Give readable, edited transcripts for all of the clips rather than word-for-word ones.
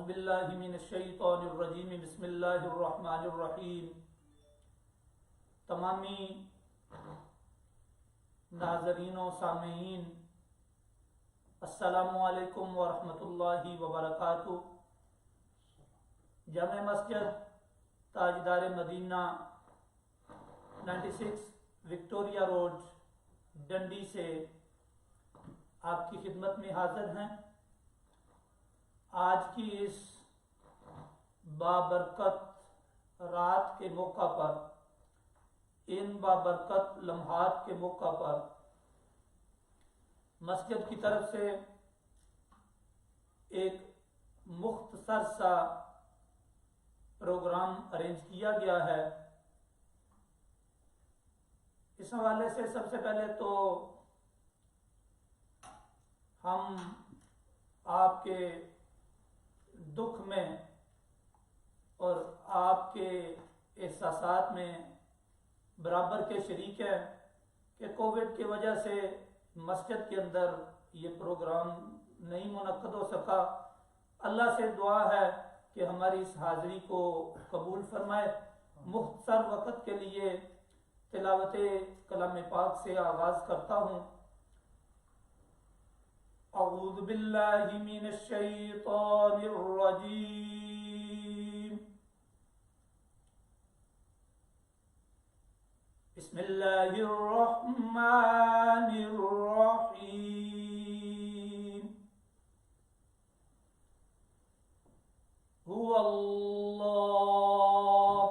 اعوذ باللہ من الشیطان الرجیم بسم اللہ الرحمن الرحیم۔ تمامی ناظرین و سامعین السلام علیکم ورحمۃ اللہ وبرکاتہ۔ جامع مسجد تاجدار مدینہ 96 وکٹوریہ روڈ ڈنڈی سے آپ کی خدمت میں حاضر ہیں۔ آج کی اس بابرکت رات کے موقع پر، ان بابرکت لمحات کے موقع پر مسجد کی طرف سے ایک مختصر سا پروگرام ارینج کیا گیا ہے۔ اس حوالے سے سب سے پہلے تو ہم آپ کے دکھ میں اور آپ کے احساسات میں برابر کے شریک ہیں کہ کووڈ کی وجہ سے مسجد کے اندر یہ پروگرام نہیں منعقد ہو سکا۔ اللہ سے دعا ہے کہ ہماری اس حاضری کو قبول فرمائے۔ مختصر وقت کے لیے تلاوت کلام پاک سے آغاز کرتا ہوں۔ اعوذ باللہ من الشیطان الرجیم، بسم اللہ الرحمن الرحیم۔ هو اللہ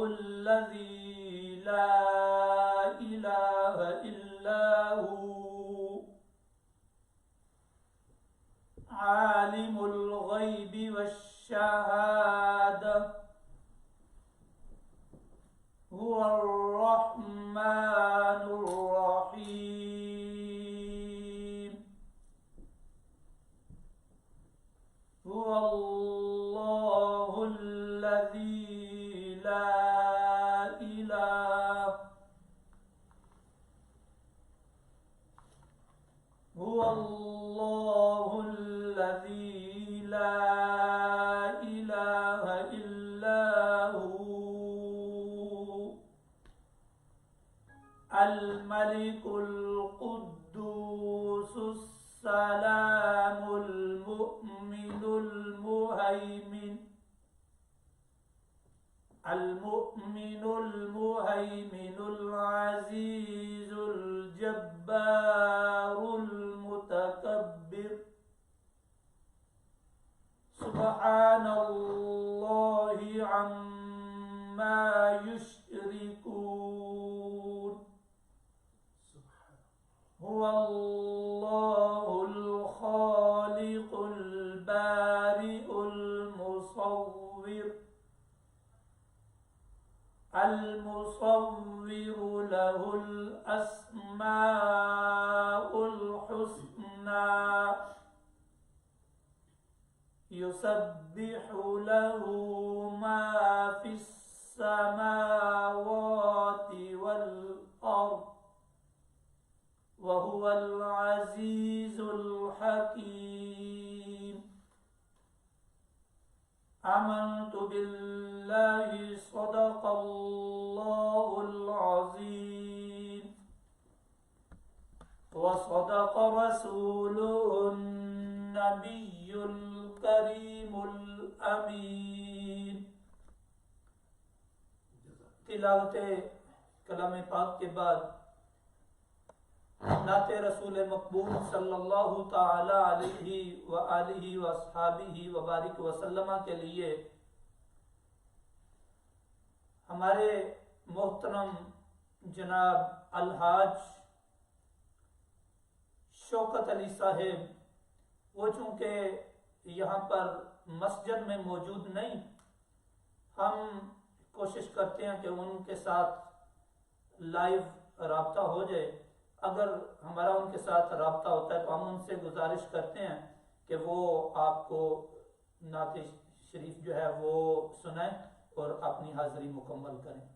الذی لا الہ الا هو عالم الغیب والشہادہ هو الرحمن الرحیم۔ هو اللہ الذی لا هو اللہ الذی لا الہ الا هو الملک القدوس السلام المؤمن المهيمن العزيز الجبار المتكبر سبحان الله عما يشركون۔ هو الله الخالق البارئ المصور له الأسماء الحسنى يسبح له ما في السماوات والأرض وهو العزيز الحكيم۔ آمنت بالله صدق الله العظيم وصدق رسوله النبي الكريم الأمين۔ تلاوت کلام پاک کے بعد نعت رسول مقبول صلی اللہ تعالی علیہ وآلہ واصحابہ وبارک وسلم کے لیے ہمارے محترم جناب الحاج شوکت علی صاحب، وہ چونکہ یہاں پر مسجد میں موجود نہیں، ہم کوشش کرتے ہیں کہ ان کے ساتھ لائیو رابطہ ہو جائے۔ اگر ہمارا ان کے ساتھ رابطہ ہوتا ہے تو ہم ان سے گزارش کرتے ہیں کہ وہ آپ کو نعت شریف جو ہے وہ سنائیں اور اپنی حاضری مکمل کریں۔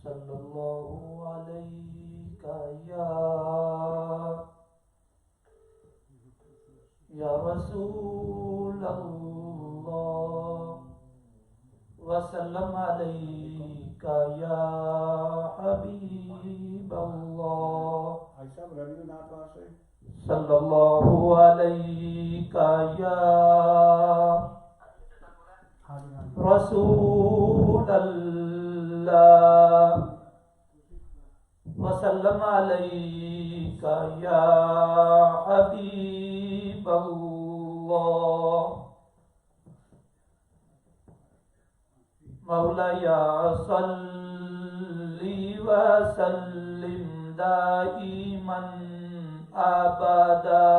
صلی اللہ علیہ یا رسول اللہ وسلم علیک یا حبیب اللہ صلی اللہ علیہ یا رسول اللہ وسلم علیک یا حبیب اللہ مولاي صل وسلم دائما أبدا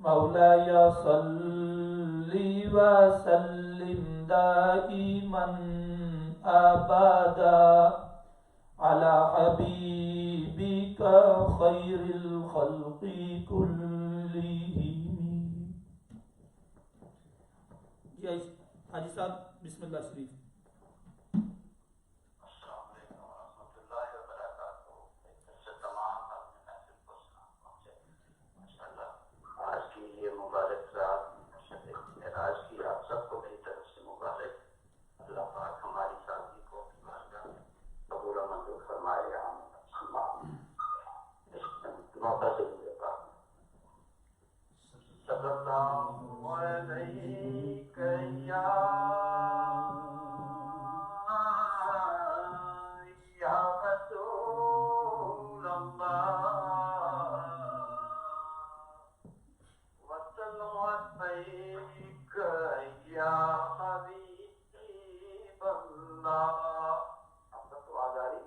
مولاي صل وسلم دائما أبدا على حبيبك خير الخلق كلهم. حاجی صاحب بسم اللہ شریف. السلام علیکم ورحمۃ اللہ وبرکاتہ. تمام اپنے محفل کو سلام پہنچے. ماشاءاللہ آج کی یہ مبارک رات معراج کی آپ سب کو میری طرف سے مبارک. اللہ پاک ہماری شادی کو قبول و منظور فرمائے. موقع سے مجھے پاک صلی اللہ علیہ یا رسول اللہ وسلم علیک یا حبیب اللہ. آپ کا تو آواز آ رہی؟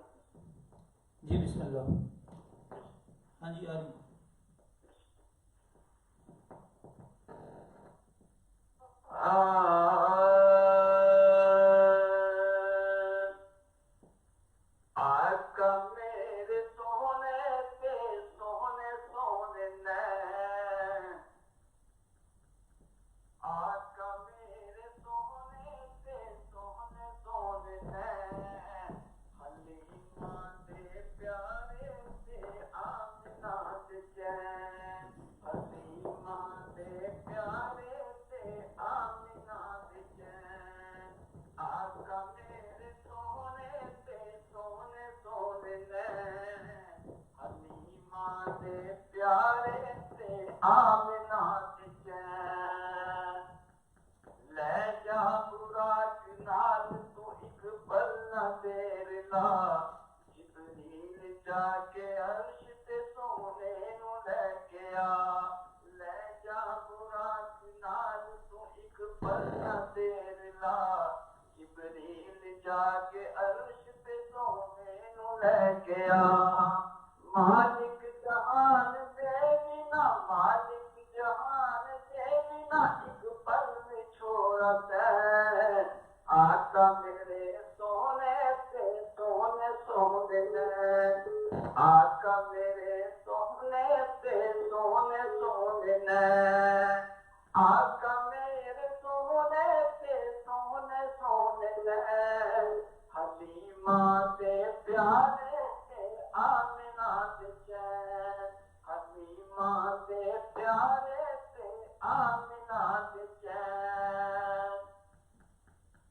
جی بسم اللہ. ہاں جی آ رہی. آقا میرے سونے پہ سونے سونے نین. آقا میرے سونے پہ سونے سونے نین. حلیمہ دے پیارے سے آمنہ دے چین. حلیمہ دے پیارے سے آمنہ دے چین. آقا میرے سونے پہ سونے سونے نین. حلیمہ دے پیارے سے آمنہ دے چین. لے جا براق نال تو ایک پل نہ دیر لا. جبریل جا کے عرش تے سونے نو لے کے آ. لے جا براق نال تو ایک پل نہ دیر لا. جبریل جا کے عرش تے سونے نو لے کے آ. مالک جہان دے بنا مالک جہان دے بنا ایک پل چھوڑا تین. آقا میرے سونے پہ سونے سونے نین. آقا میرے سونے پہ سونے سونے نین. آقا میرے سونے پہ سونے سونے نین. حلیمہ دے پیارے سے آمنہ دے چین. حلیمہ دے پیارے سے آمنہ دے چین.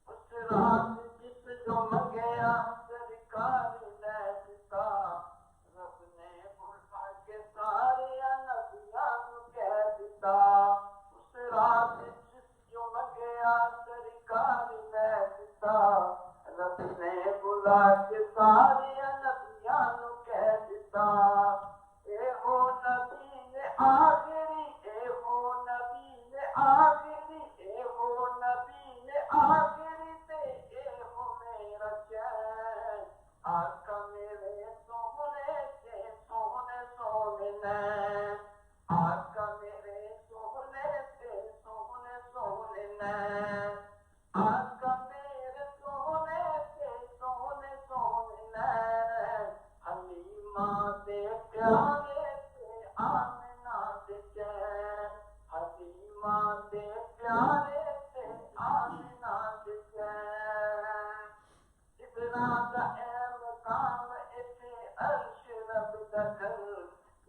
اس رات جس جو منگیا سرکار نے دتا. رب نے بلا کے سارے نبیاں نو کہہ دتا. اس رات جس جو منگیا سرکار نے دتا. رب نے بلا کے سارے نبیاں نو کہہ دتا. اے ہو نبی نے آخری اے ہو نبی نے آخری اے ہو نبی نے آخری تے اے ہو میرا چین. آقا میرے سونے تے سونے سونے نین. آقا میرے سونے تے سونے سونے نین. آقا میرے سونے تے سونے سونے نین. حلیمہ دے پیارے سے آمنہ دے چین. حلیمہ دے پیارے سے آمنہ دے چین. کر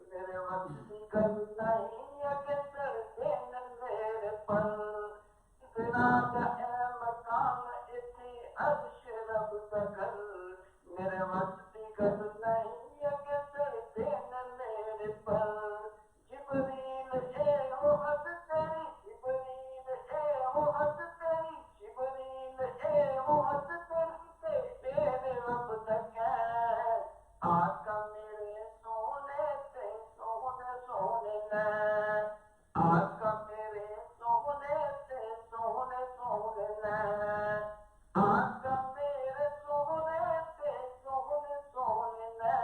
میرے وقت کی گل نہیں اگے چڑھتے میرے پر تیرا اے مقام اتنی عرش رب تکر میرے وقت کی گل نہیں اگے چڑھتے میرے پر جبریل اے وحد تیری جبریل اے وحد تیری جبریل اے وحد تیری تیرے رب تک ہے آقا میرے سونے تے سونے سونے نے آقا میرے سونے تے سونے سونے نے آقا میرے سونے تے سونے سونے نے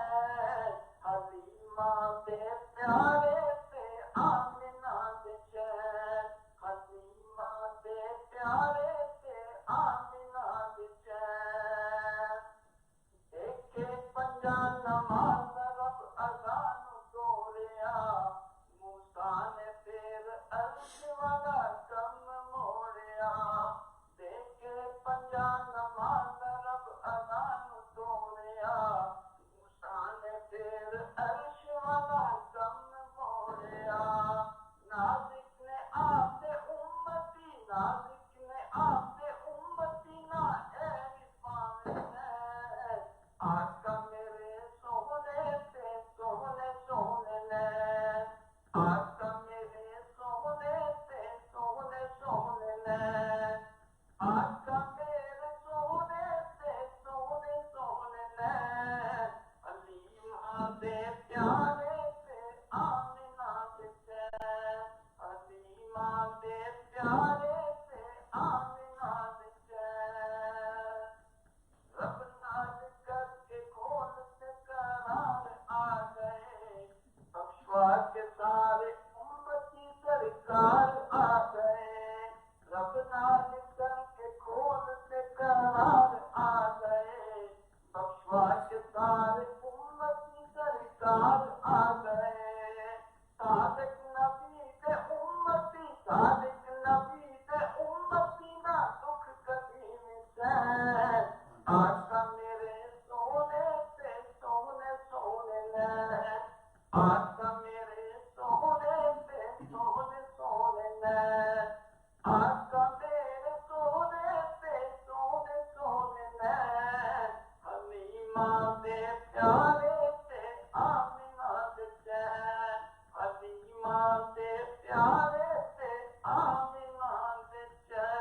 حلیمہ دے پیارے تے آمنہ دے چین حلیمہ دے پیارے تے آمنہ دے چین دیکھے پنجا نماز رب اذان دوریا موسیٰ نے پھر عرش والا کم موڑیا دیکھے پنجا نماز رب اذان دوریا موسیٰ نے پھر عرش والا کم موڑیا نازک نے آپ امتی نازک نے آپ امتی نہ ایری پاوے آقا میرے سونے تے سونے سونے نے آقا میرے سونے تے سونے سونے نے آقا میرے سونے تے سونے سونے نے حلیمہ دے پیارے تے آمنہ دے چین حلیمہ دے پیارے تے آمنہ دے چین رب نال کر کے کھول سے قرار آ گئے بخشوا کے سارے امتی سرکار آ گئے رب نال کر کے کھول سے قرار آ گئے بخشوا کے سارے امتی سرکار آ گئے صادق نبی دے امتی صادق نبی دے امتی نہ دکھ کبھی مسے آقا میرے سونے تے سونے سونے نے آقا میرے سونے تے سونے سونے نے آقا میرے سونے تے سونے سونے نے حلیمہ دے پیارے تے آمنہ دے چین حلیمہ دے پیارے تے آمنہ دے چین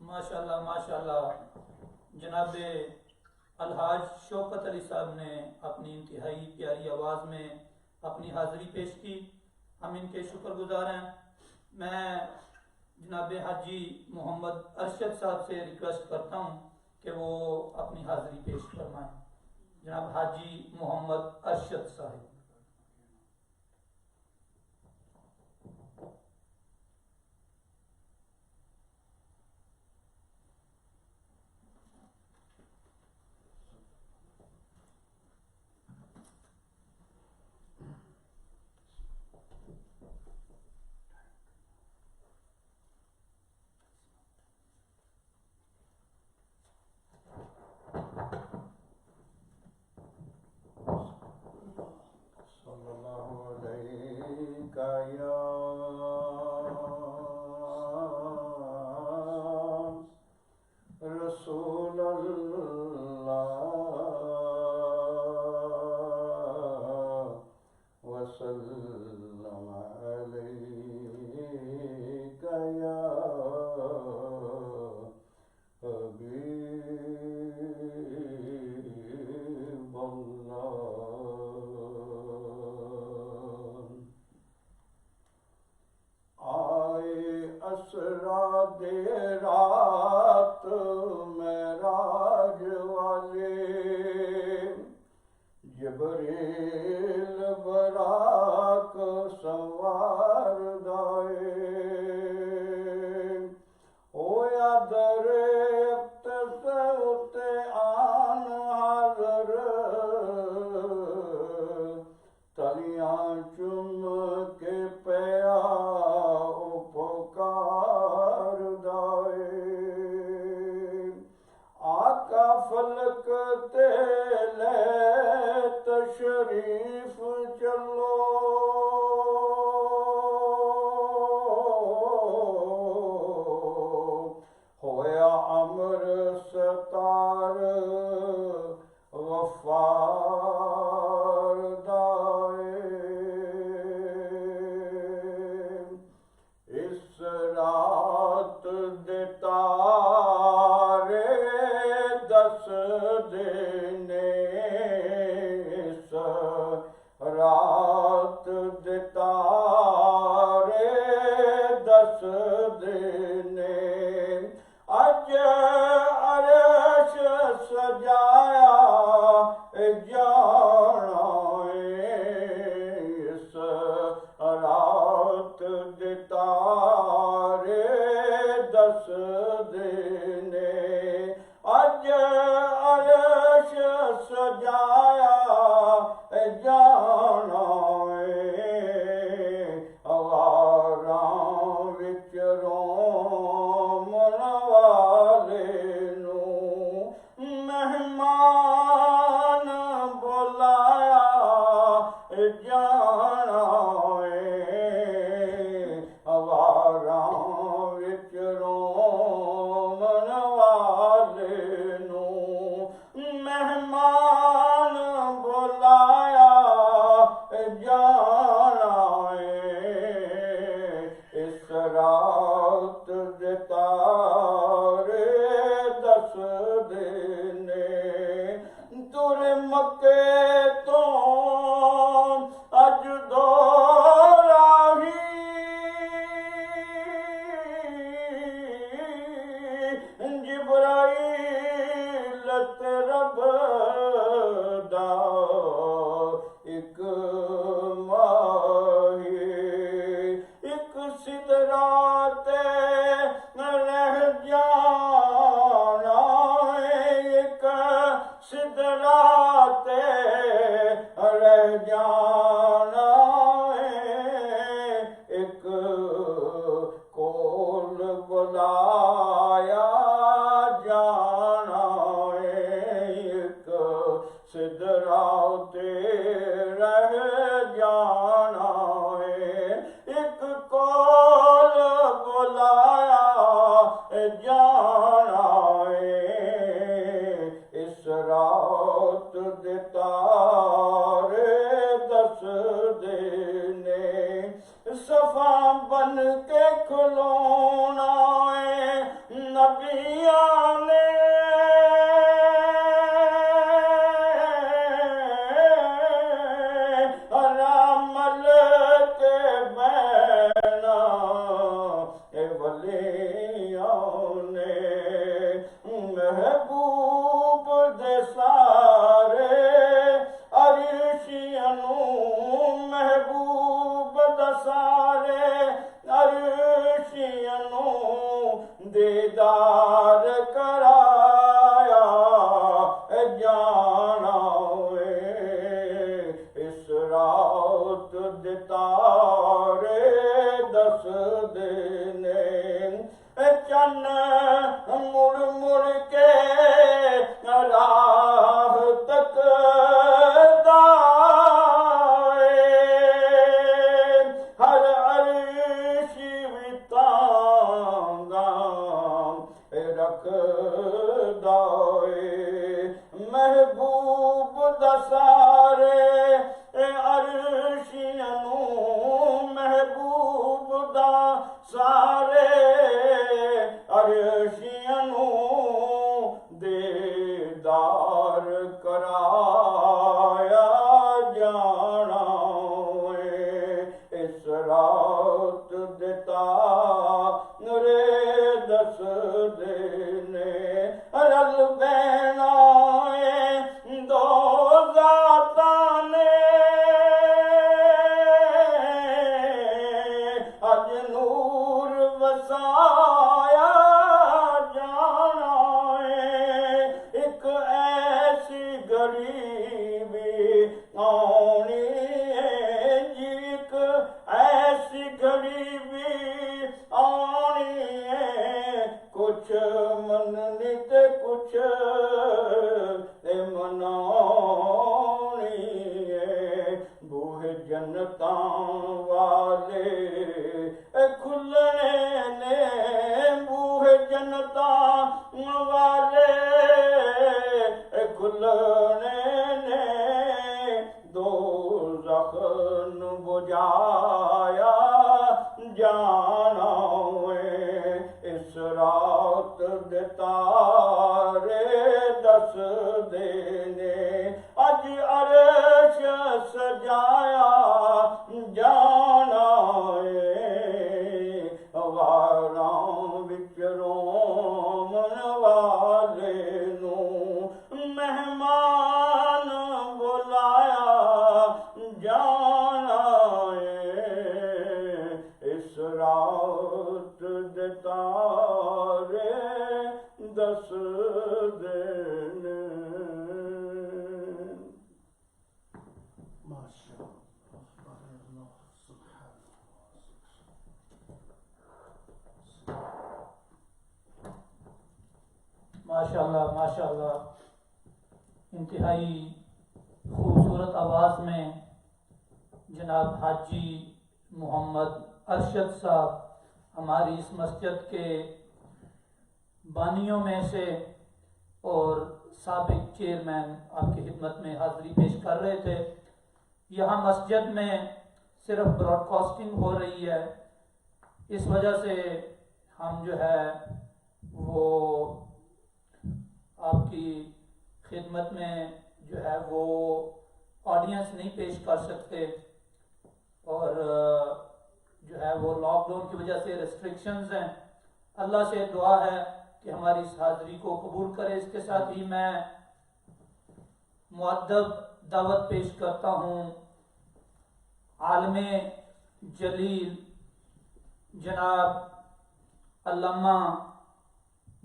ماشاءاللہ ماشاءاللہ جناب الحاج شوکت علی صاحب نے اپنی انتہائی پیاری آواز میں اپنی حاضری پیش کی ہم ان کے شکر گزار ہیں میں جناب حاجی محمد ارشد صاحب سے ریکویسٹ کرتا ہوں کہ وہ اپنی حاضری پیش فرمائیں جناب حاجی محمد ارشد صاحب رسول اللہ وسلم علیک یا حبیب اللہ آئے اسرا دے رات معراج والے جبریل براق سوار دائے ہویا در اقتص آن حاضر تلیاں چم کے پیا پکار دائے شریف چلو ہویا امر ستار غفار دائے اس رات دے تارے دس دینے اس رات دے تارے دس دینے اج عرش سجایا جانا اس رات دے تارے دس دینے اج عرش سجایا جانا غاراں وچ رومن والے نوں مہمان بلایا جانا غاراں وچ رومن والے نوں مہمان بلایا جانا اس رات دے تارے دس دینے تر مکے تو اج دو راہی جبرائیل تے رب دا ایک ماہی ایک سدرا تے رہ جانا ایک سدرا تے رہ جانا ایک کول بلایا جانا ایک سدرا تے رہ جانا ایک کول بلایا جانا اس رات دے تارے دس دینے صفاں بن کے کھلونا نبیاں نے رامل کے بینا ولیاں نے محبوب دے سارے عرشیاں نوں محبوب دا سارے عرشیاں نوں دیدار کرایا جانا اس رات دے تارے دس دینے چن مڑ مڑ کے راہ تک ہر عرشی بھی تانگاں رکھ دائے محبوب دا سارے عرشیاں نوں محبوب دا سارے عرشیاں نوں دیدار کرایا جانا اس رات دے تارے دس دینے رل بینا دو ذاتاں نے اج نور وسایا جانا ایک ایسی غریبی آنی ہے جی ایک ایسی غریبی آنی ہے کچھ مننی تے کچھ منانی جنتاں والے کھلنے نے بوہے جنتاں والے کھلنے نے دوزخ نو بجایا جانا اس رات دے تارے دس دینے اج عرش سجایا جانا غاراں وچ رومن والے نو مہمان بلایا جانا اس رات دے تارے دس دن ماشاءاللہ ماشاءاللہ انتہائی خوبصورت آواز میں جناب حاجی محمد ارشد صاحب ہماری اس مسجد کے بانیوں میں سے اور سابق چیئرمین آپ کی خدمت میں حاضری پیش کر رہے تھے. یہاں مسجد میں صرف براڈ کاسٹنگ ہو رہی ہے، اس وجہ سے ہم جو ہے وہ آپ کی خدمت میں جو ہے وہ آڈینس نہیں پیش کر سکتے، اور جو ہے وہ لاک ڈاؤن کی وجہ سے ریسٹرکشنز ہیں. اللہ سے دعا ہے کہ ہماری اس حاضری کو قبول کرے. اس کے ساتھ ہی میں مؤدب دعوت پیش کرتا ہوں عالم جلیل جناب علامہ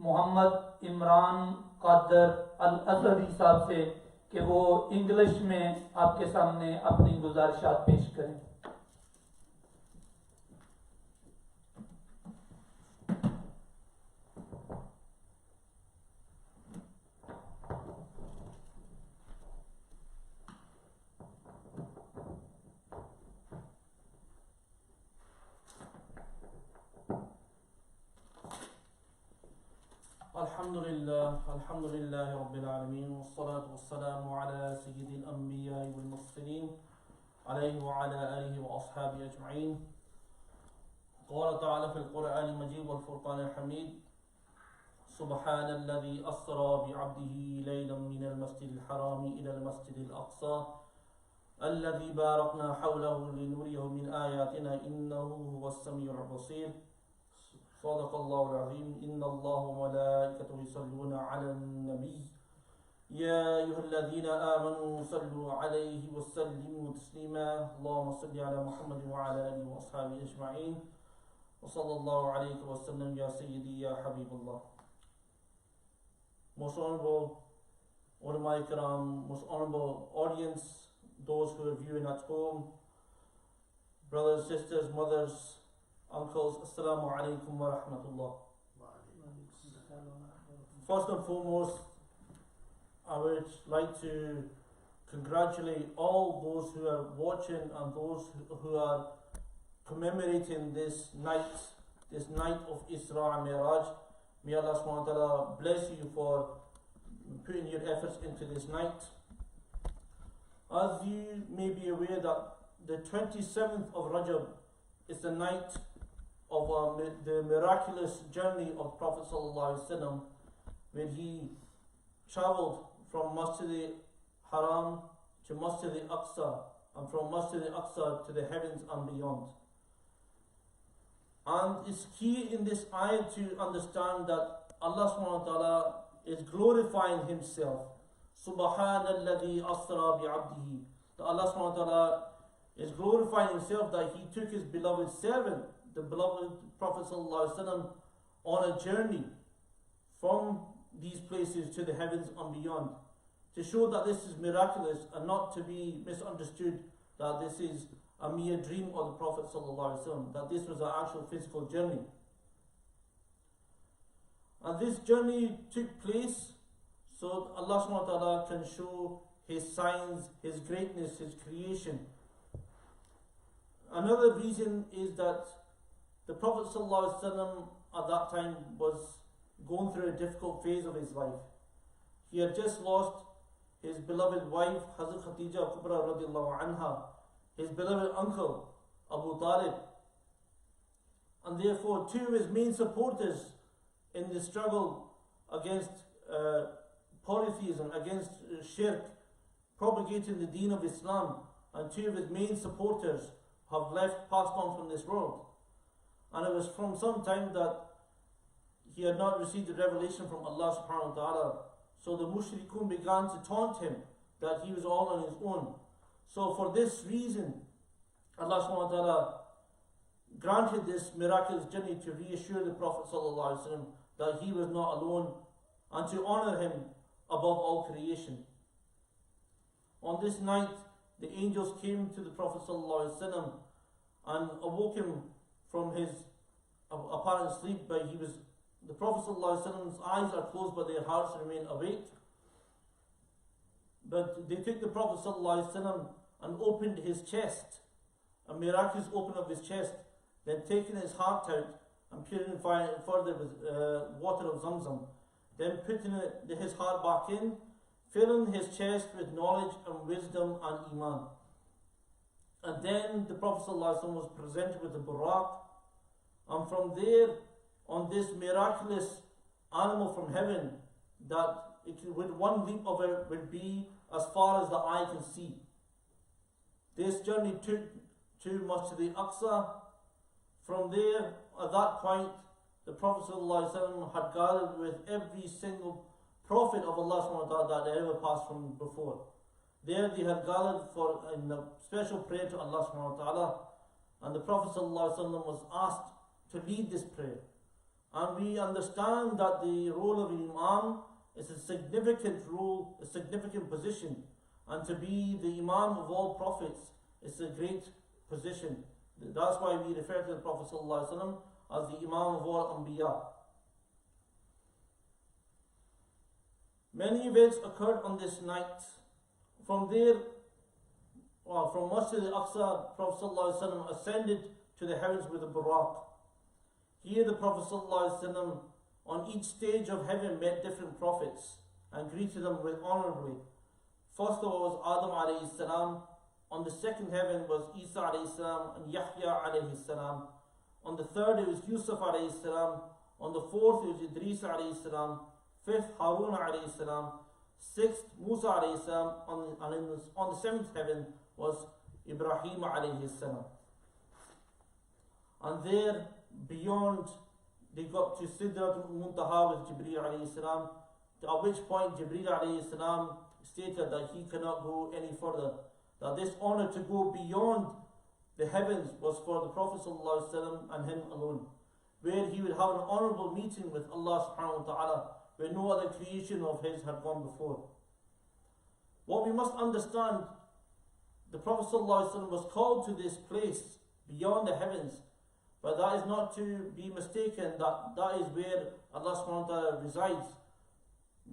محمد عمران قادر الازہری صاحب سے کہ وہ انگلش میں آپ کے سامنے اپنی گزارشات پیش کریں. الحمد لله رب العالمين والصلاة والسلام على سيد الأنبياء والمرسلين عليه وعلى آله وأصحابه أجمعين. قال تعالى في القرآن المجيد والفرقان الحميد سبحان الذي أسرى بعبده ليلا من المسجد الحرام إلى المسجد الأقصى الذي باركنا حوله لنريه من آياتنا إنه هو السميع البصير. صدق الله العظيم. إن الله وملائكته يصلون على النبي يا أيها الذين آمنوا صلوا عليه وسلموا تسليما. اللهم صل على محمد وعلى آله وأصحابه أجمعين وصلى الله عليه وسلم يا سيدي يا حبيب الله. Most honorable ulama ikram, most honorable audience, those who are viewing at home, brothers, sisters, mothers, uncles, assalamu alaikum wa rahmatullah. First and foremost, I would like to congratulate all those who are watching and those who are commemorating this night of Isra and Miraj. May Allah subhanahu wa ta'ala bless you for putting your efforts into this night. As you may be aware that the 27th of Rajab is the night of the miraculous journey of Prophet sallallahu alaihi wasallam, when he travelled from Masjid Haram to Masjid Aqsa, and from Masjid Aqsa to the heavens and beyond. And it's key in this ayah to understand that Allah subhanahu wa ta'ala is glorifying himself. Subhanalladhi asra bi'abdihi. That Allah subhanahu wa ta'ala is glorifying himself that he took his beloved servant, the beloved Prophet sallallahu alaihi wasallam, on a journey from these places to the heavens and beyond, to show that this is miraculous and not to be misunderstood that this is a mere dream of the Prophet sallallahu alaihi wasallam, that this was an actual physical journey. And this journey took place so Allah subhanahu wa ta'ala can show his signs, his greatness, his creation. another reason is that the Prophet ﷺ at that time was going through a difficult phase of his life. He had just lost his beloved wife, Hazrat Khadija Kubra radiallahu anha, his beloved uncle, Abu Talib, and therefore two of his main supporters in the struggle against polytheism, against shirk, propagating the deen of Islam, and two of his main supporters have passed on from this world. And it was from some time that he had not received the revelation from Allah subhanahu wa ta'ala. So the mushrikun began to taunt him that he was all on his own. So for this reason, Allah subhanahu wa ta'ala granted this miraculous journey to reassure the Prophet sallallahu alaihi wasallam that he was not alone and to honor him above all creation. On this night, the angels came to the Prophet sallallahu alaihi wasallam and awoke him from his apparent sleep. But the Prophet sallallahu alaihi wasallam's eyes are closed, but their hearts remain awake. But they took the Prophet sallallahu alaihi wasallam and opened his chest, a miraculous opening of his chest, then taking his heart out and purifying it further with water of Zamzam, then putting his heart back in, filling his chest with knowledge and wisdom and iman. And then the Prophet ﷺ was presented with the Buraq, and from there, on this miraculous animal from heaven, that with one leap of it would be as far as the eye can see. This journey took to Masjid al-Aqsa. From there, at that point, the Prophet ﷺ had gathered with every single prophet of Allah subhanahu wa ta'ala that had ever passed from before. There they had gathered in a special prayer to Allah subhanahu wa ta'ala, and the Prophet ﷺ was asked to lead this prayer. And we understand that the role of an Imam is a significant role, a significant position, and to be the Imam of all prophets is a great position. That's why we refer to the Prophet ﷺ as the Imam of all Anbiya. Many events occurred on this night. From there, from Masjid al-Aqsa, Prophet ﷺ ascended to the heavens with a Buraq. Here the Prophet ﷺ on each stage of heaven met different prophets and greeted them with honorably. First of all was Adam alayhi salam. On the second heaven was Isa alayhi salam and Yahya alayhi salam. On the third it was Yusuf alayhi salam. On the fourth it was Idris alayhi salam. Fifth Harun alayhi salam. Sixth Musa alayhi salam. On the seventh heaven was Ibrahim alayhi salam. And there beyond they got to Sidratul Muntaha with Jibreel alayhi salam, at which point Jibreel alayhi salam stated that he cannot go any further, that this honor to go beyond the heavens was for the Prophet ﷺ and him alone, where he would have an honorable meeting with Allah subhanahu wa ta'ala, where no other creation of his had gone before. What we must understand, the Prophet ﷺ was called to this place beyond the heavens, but that is not to be mistaken that is where Allah subhanahu wa ta'ala resides.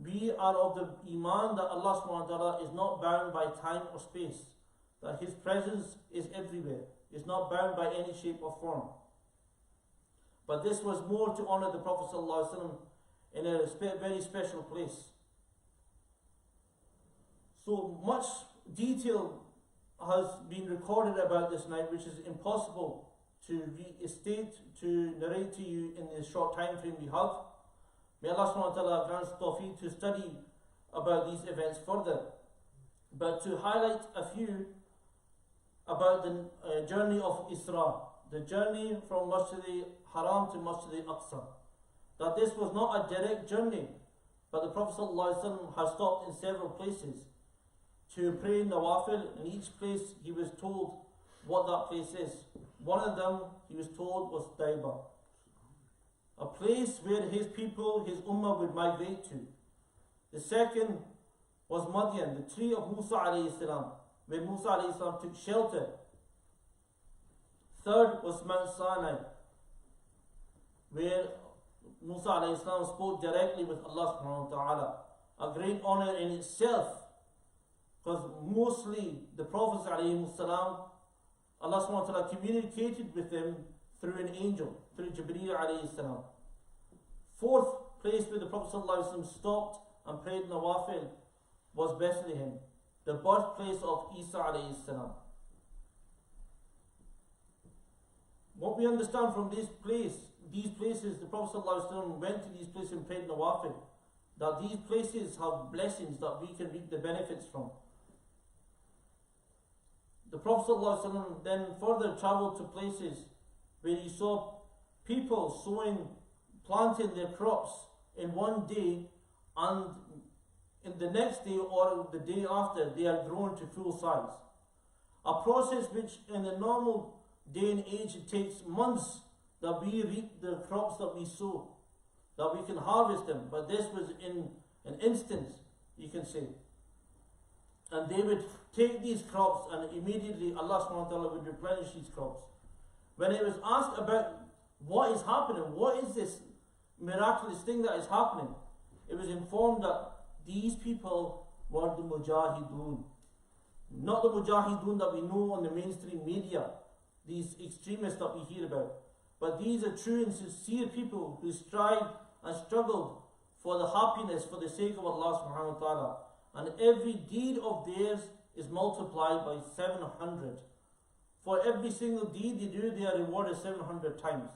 We are of the Iman that Allah subhanahu wa ta'ala is not bound by time or space, that His presence is everywhere, is not bound by any shape or form. But this was more to honor the Prophet ﷺ in a very special place. So much detail has been recorded about this night, which is impossible to narrate to you in the short time frame we have. May Allah subhanahu wa ta'ala grant us tawfiq to study about these events further. But to highlight a few about the journey of Isra, the journey from Masjid al-Haram to Masjid al-Aqsa. That this was not a direct journey, but the Prophet ﷺ has stopped in several places to pray Nawafil. In each place he was told what that place is. One of them he was told was Taiba, a place where his people, his ummah would migrate to. The second was Madian, the tree of Musa alayhi salam, where Musa alayhi salam took shelter. Third was Mount Sinai, where Musa alayhi salam spoke directly with Allah subhanahu wa ta'ala. A great honor in itself, because mostly the Prophets alayhi salam Allah subhanahu wa ta'ala communicated with them through an angel, through Jibreel alayhi salam. Fourth place where the Prophet sallallahu alaihi wasallam stopped and prayed Nawafil was Bethlehem, the birthplace of Isa alayhi salam. What we understand from these places, the Prophet sallallahu alaihi wasallam went to these places and prayed Nawafil, that these places have blessings that we can reap the benefits from. The Prophet ﷺ then further travelled to places where he saw people planting their crops in one day, and in the next day or the day after they are grown to full size. A process which in a normal day and age it takes months that we reap the crops that we sow, that we can harvest them, but this was in an instant, you can say. And they would take these crops and immediately Allah subhanahu wa ta'ala would replenish these crops. When it was asked about what is happening, what is this miraculous thing that is happening, it was informed that these people were the Mujahideen. Not the Mujahideen that we know on the mainstream media, these extremists that we hear about. But these are true and sincere people who strive and struggled for the happiness for the sake of Allah subhanahu wa ta'ala. And every deed of theirs is multiplied by 700. For every single deed they do, they are rewarded 700 times.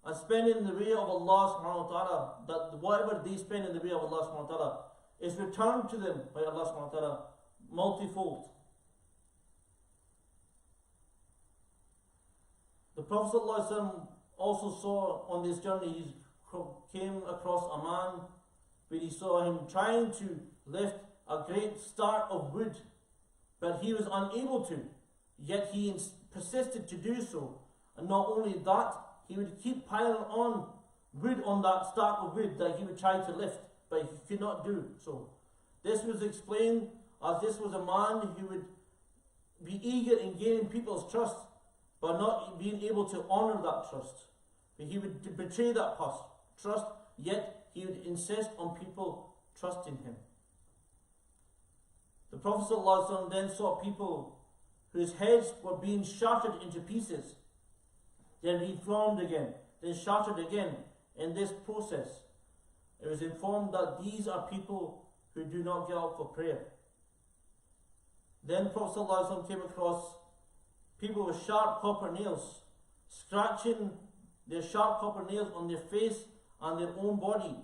And spending in the way of Allah subhanahu wa ta'ala, that whatever they spend in the way of Allah subhanahu wa ta'ala is returned to them by Allah subhanahu wa ta'ala multifold. The Prophet ﷺ also saw on this journey, he came across a man where he saw him trying to lift a great start of wood, but he was unable to, yet he persisted to do so. And not only that, he would keep piling on wood on that stack of wood that he would try to lift, but he could not do so. This was explained as this was a man who would be eager in gaining people's trust, but not being able to honor that trust. But he would betray that trust, yet he would insist on people trusting him. The Prophet ﷺ then saw people whose heads were being shattered into pieces, then reformed again, then shattered again. In this process, it was informed that these are people who do not get up for prayer. Then Prophet ﷺ came across people with sharp copper nails, scratching their sharp copper nails on their face and their own body.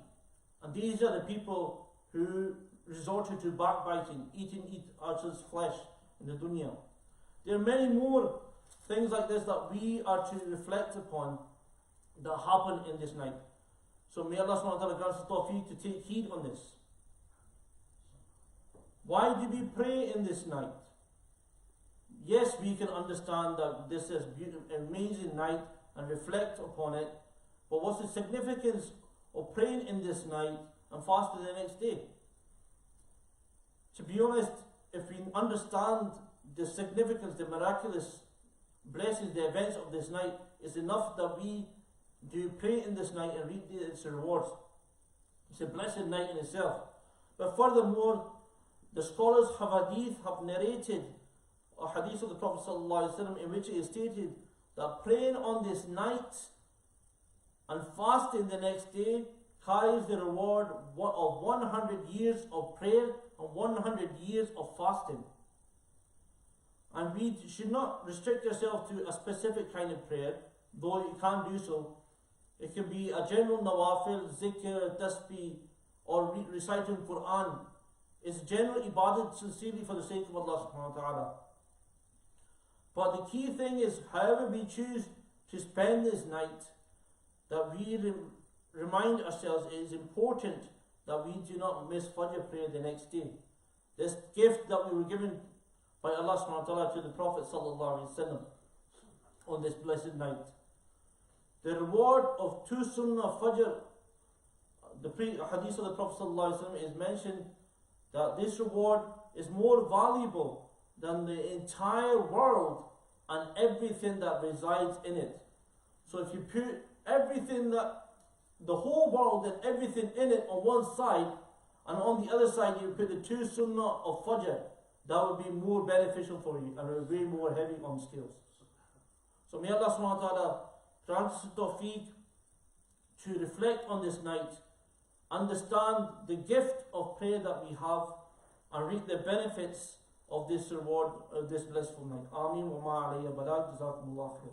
And these are the people who resorted to backbiting, eating each other's flesh in the dunya. There are many more things like this that we are to reflect upon that happen in this night. So may Allah subhanahu wa ta'ala grant us tawfiq to take heed on this. Why do we pray in this night? Yes, we can understand that this is an amazing night and reflect upon it, but what's the significance of praying in this night and fasting the next day? To be honest, if we understand the significance, the miraculous blessings, the events of this night, it's enough that we do pray in this night and reap its rewards. It's a blessed night in itself. But furthermore, the scholars have narrated a hadith of the Prophet ﷺ in which it is stated that praying on this night and fasting the next day carries the reward of 100 years of prayer and 100 years of fasting. And we should not restrict ourselves to a specific kind of prayer, though you can do so. It can be a general nawafil, zikr, tasbih, or reciting Quran. It's general ibadat sincerely for the sake of Allah subhanahu wa ta'ala. But the key thing is, however we choose to spend this night, that we remind ourselves it is important that we do not miss Fajr prayer the next day. This gift that we were given by Allah subhanahu wa ta'ala to the Prophet sallallahu alaihi wasallam on this blessed night. The reward of 2 Sunnah Fajr, the hadith of the Prophet sallallahu alaihi wasallam is mentioned that this reward is more valuable than the entire world and everything that resides in it. So if you put everything the whole world and everything in it on one side, and on the other side you put the 2 Sunnah of Fajr, that would be more beneficial for you and will be more heavy on scales. So may Allah subhanahu wa ta'ala grant us tawfiq to reflect on this night, understand the gift of prayer that we have, and reap the benefits of this reward of this blissful night. Ameen wa ma alayya balag. Jazakumullah khair.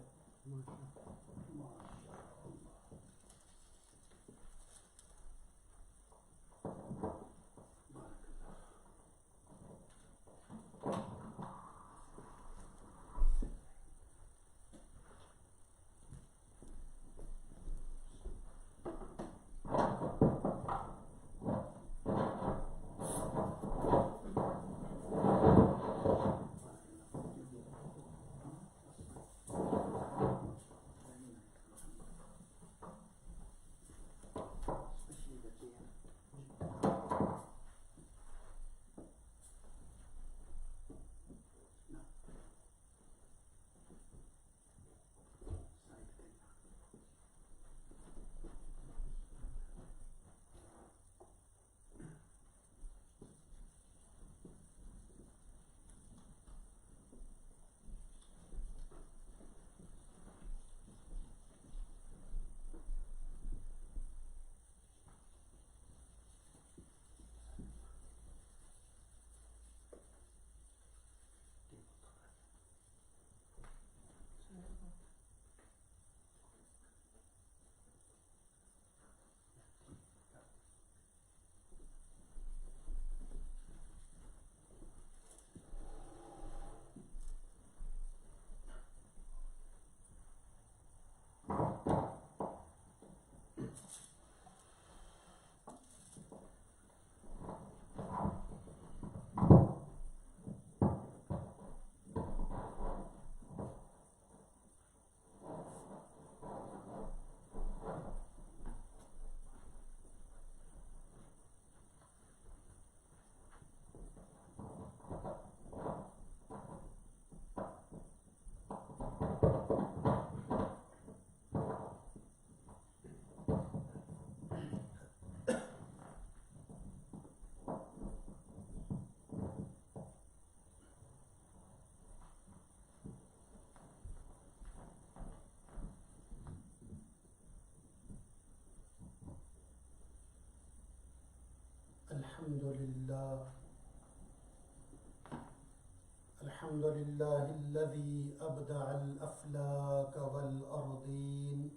الحمد لله الذي أبدع الأفلاك والأرضين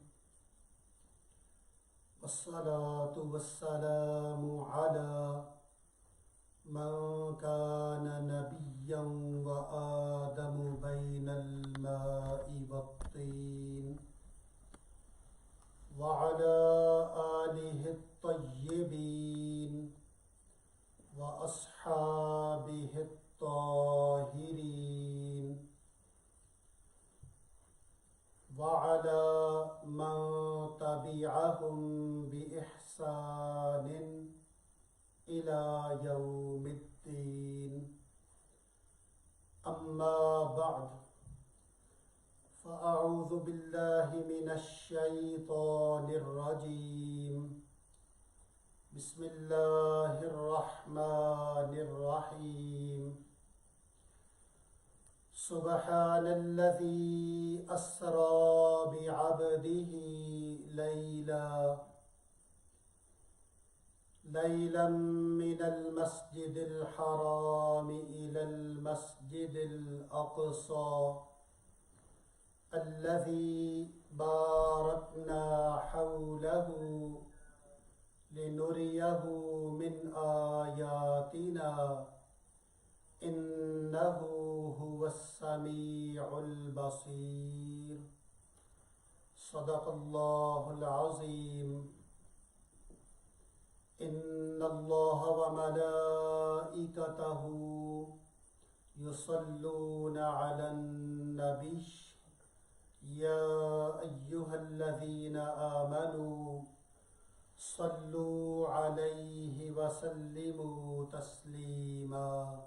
والصلاة والسلام على من كان نبيا وآدم بين الماء والطين وعلى آله الطيبين وأصحابه الطاهرين وعلى من تبعهم بإحسان إلى يوم الدين. أما بعد، فأعوذ بالله من الشيطان الرجيم. بسم الله الرحمن الرحيم. سبحان الذي أسرى بعبده ليلا من المسجد الحرام إلى المسجد الأقصى الذي باركنا حوله لنريه من آياتنا إنه هو السميع البصير. صدق الله العظيم. إن الله وملائكته يصلون على النبي يا أيها الذين آمنوا صلوا عليه وسلموا تسليما.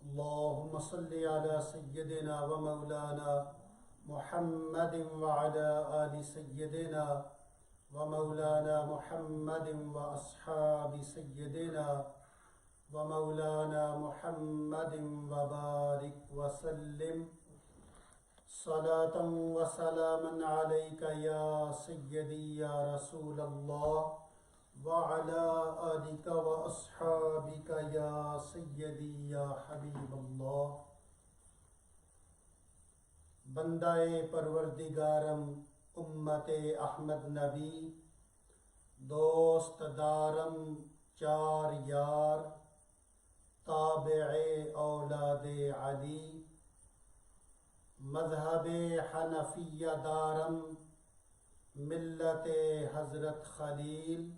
اللهم صل على سيدنا ومولانا محمد وعلى آل سيدنا ومولانا محمد وأصحاب سيدنا ومولانا محمد وبارك وسلم صلاة وسلاما عليك يا سيدي يا رسول الله وعلى آلك وأصحابك يا سيدي يا حبيب الله. بندہ پروردگارم امت احمد نبی دوست دارم چار یار تابع اولاد علی مذہب حنفیہ دارم ملت حضرت خلیل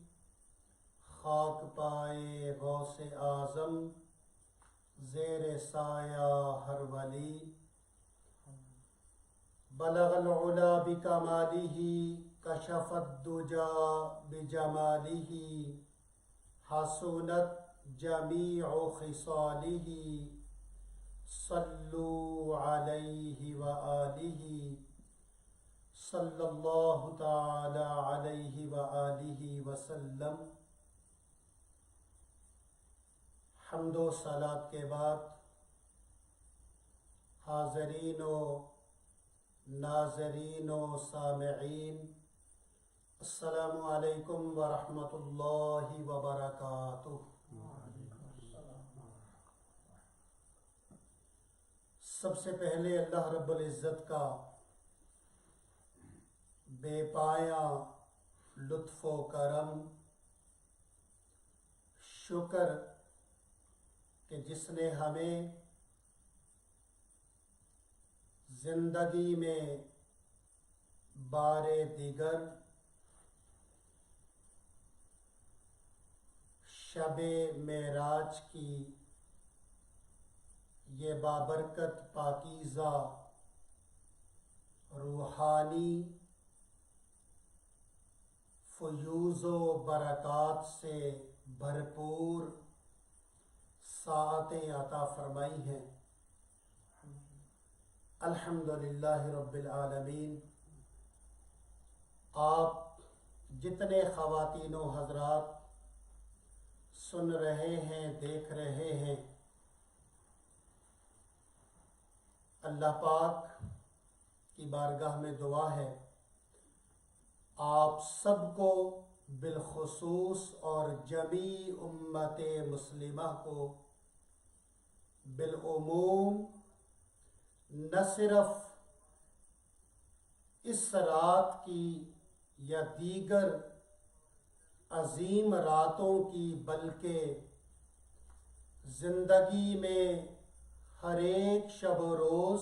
خاک پائے غوث اعظم زیر سایہ ہر ولی. بلغ العلا بکمالہ کشف الدجا بجمالہ حسنت جمیع خصالہ صلوا علیہ وآلہ صلی اللہ تعالی علیہ وآلہ وسلم. حمد و صلاۃ کے بعد حاضرین و ناظرین و سامعین السلام علیکم ورحمۃ اللہ وبرکاتہ. سب سے پہلے اللہ رب العزت کا بے پایاں لطف و کرم، شکر کہ جس نے ہمیں زندگی میں بار دیگر شب معراج کی یہ بابرکت پاکیزہ روحانی فیوز و برکات سے بھرپور ساعتیں عطا فرمائی ہیں. الحمدللہ رب العالمین. آپ جتنے خواتین و حضرات سن رہے ہیں، دیکھ رہے ہیں، اللہ پاک کی بارگاہ میں دعا ہے آپ سب کو بالخصوص اور جمیع امت مسلمہ کو بالعموم نہ صرف اس رات کی یا دیگر عظیم راتوں کی بلکہ زندگی میں ہر ایک شب و روز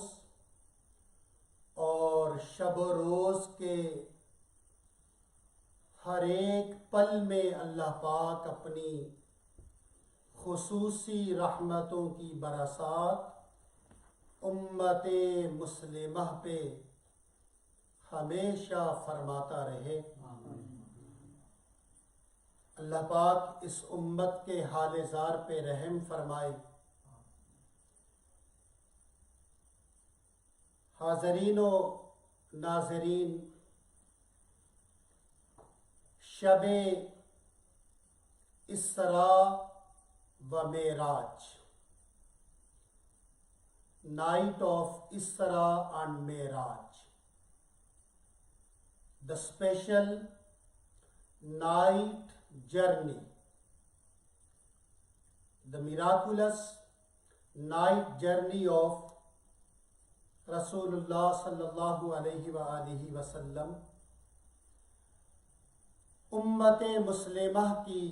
اور شب و روز کے ہر ایک پل میں اللہ پاک اپنی خصوصی رحمتوں کی برسات امت مسلمہ پہ ہمیشہ فرماتا رہے. اللہ پاک اس امت کے حال زار پہ رحم فرمائے. حاضرین و ناظرین، شب اسراء و معراج، نائٹ آف اسراء اینڈ معراج، the special night journey, the miraculous night journey of رسول اللہ صلی اللہ علیہ وآلہ وسلم. امت مسلمہ کی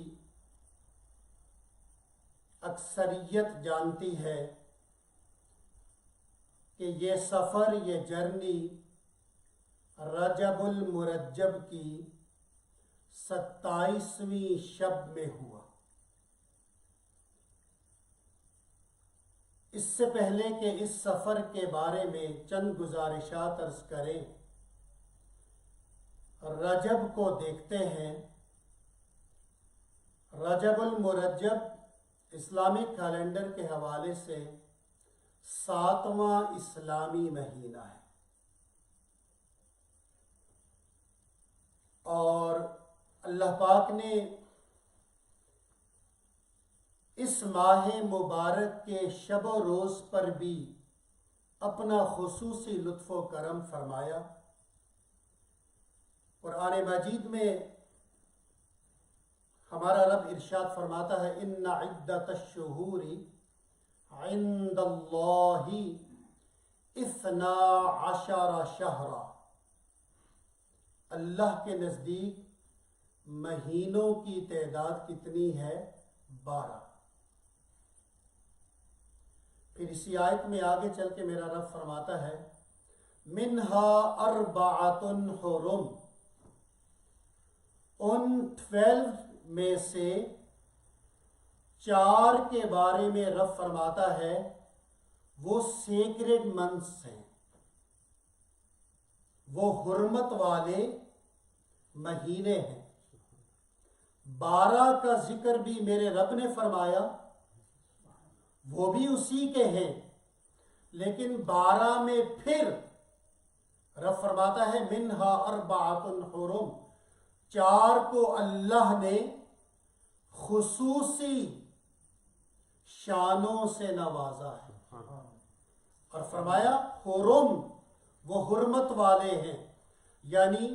اکثریت جانتی ہے کہ یہ سفر، یہ جرنی رجب المرجب کی 27ویں شب میں ہوا. اس سے پہلے کہ اس سفر کے بارے میں چند گزارشات عرض کریں، رجب کو دیکھتے ہیں. رجب المرجب اسلامک کیلنڈر کے حوالے سے 7واں اسلامی مہینہ ہے، اور اللہ پاک نے اس ماہ مبارک کے شب و روز پر بھی اپنا خصوصی لطف و کرم فرمایا۔ قرآن مجید میں ہمارا رب ارشاد فرماتا ہے ان عدت الشہور عند اللہ 12 شہرا، اللہ کے نزدیک مہینوں کی تعداد کتنی ہے؟ 12۔ پھر اسی آیت میں آگے چل کے میرا رب فرماتا ہے منہا 4 حرم، ان 12 میں سے 4 کے بارے میں رب فرماتا ہے وہ سیکرڈ منتھس ہیں، وہ حرمت والے مہینے ہیں۔ 12 کا ذکر بھی میرے رب نے فرمایا، وہ بھی اسی کے ہیں، لیکن 12 میں پھر رب فرماتا ہے منہا 4 حرم، 4 کو اللہ نے خصوصی شانوں سے نوازا ہے، اور فرمایا حرم، وہ حرمت والے ہیں، یعنی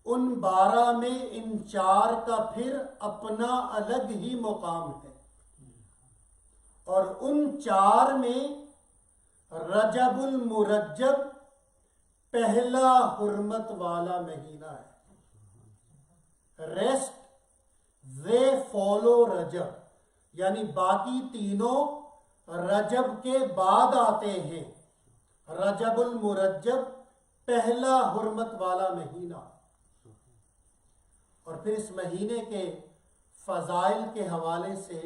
ان 12 میں ان 4 کا پھر اپنا الگ ہی مقام ہے، اور ان 4 میں رجب المرجب پہلا حرمت والا مہینہ ہے۔ ریسٹ they follow رجب، یعنی باقی تینوں رجب کے بعد آتے ہیں۔ رجب المرجب پہلا حرمت والا مہینہ، اور پھر اس مہینے کے فضائل کے حوالے سے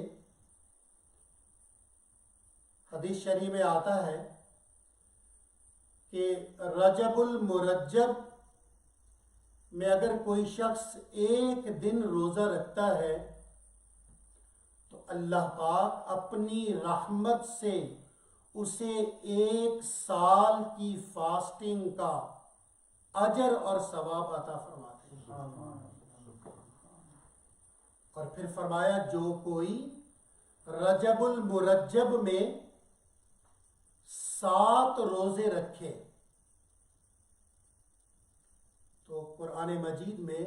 حدیث شریف میں آتا ہے کہ رجب المرجب میں اگر کوئی شخص ایک دن روزہ رکھتا ہے تو اللہ پاک اپنی رحمت سے اسے 1 سال کی فاسٹنگ کا اجر اور ثواب عطا فرماتے ہیں۔ اور پھر فرمایا جو کوئی رجب المرجب میں 7 روزے رکھے، تو قرآن مجید میں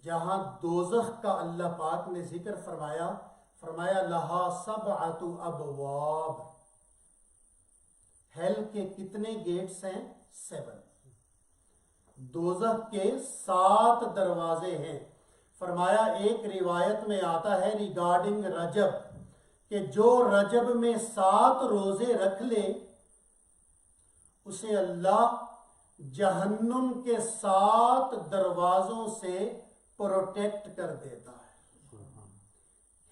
جہاں دوزخ کا اللہ پاک نے ذکر فرمایا لہا 7 ابواب، ہیل کے کتنے گیٹس ہیں؟ 7۔ دوزخ کے 7 دروازے ہیں۔ فرمایا ایک روایت میں آتا ہے ریگارڈنگ رجب کہ جو رجب میں 7 روزے رکھ لے اسے اللہ جہنم کے 7 دروازوں سے پروٹیکٹ کر دیتا ہے۔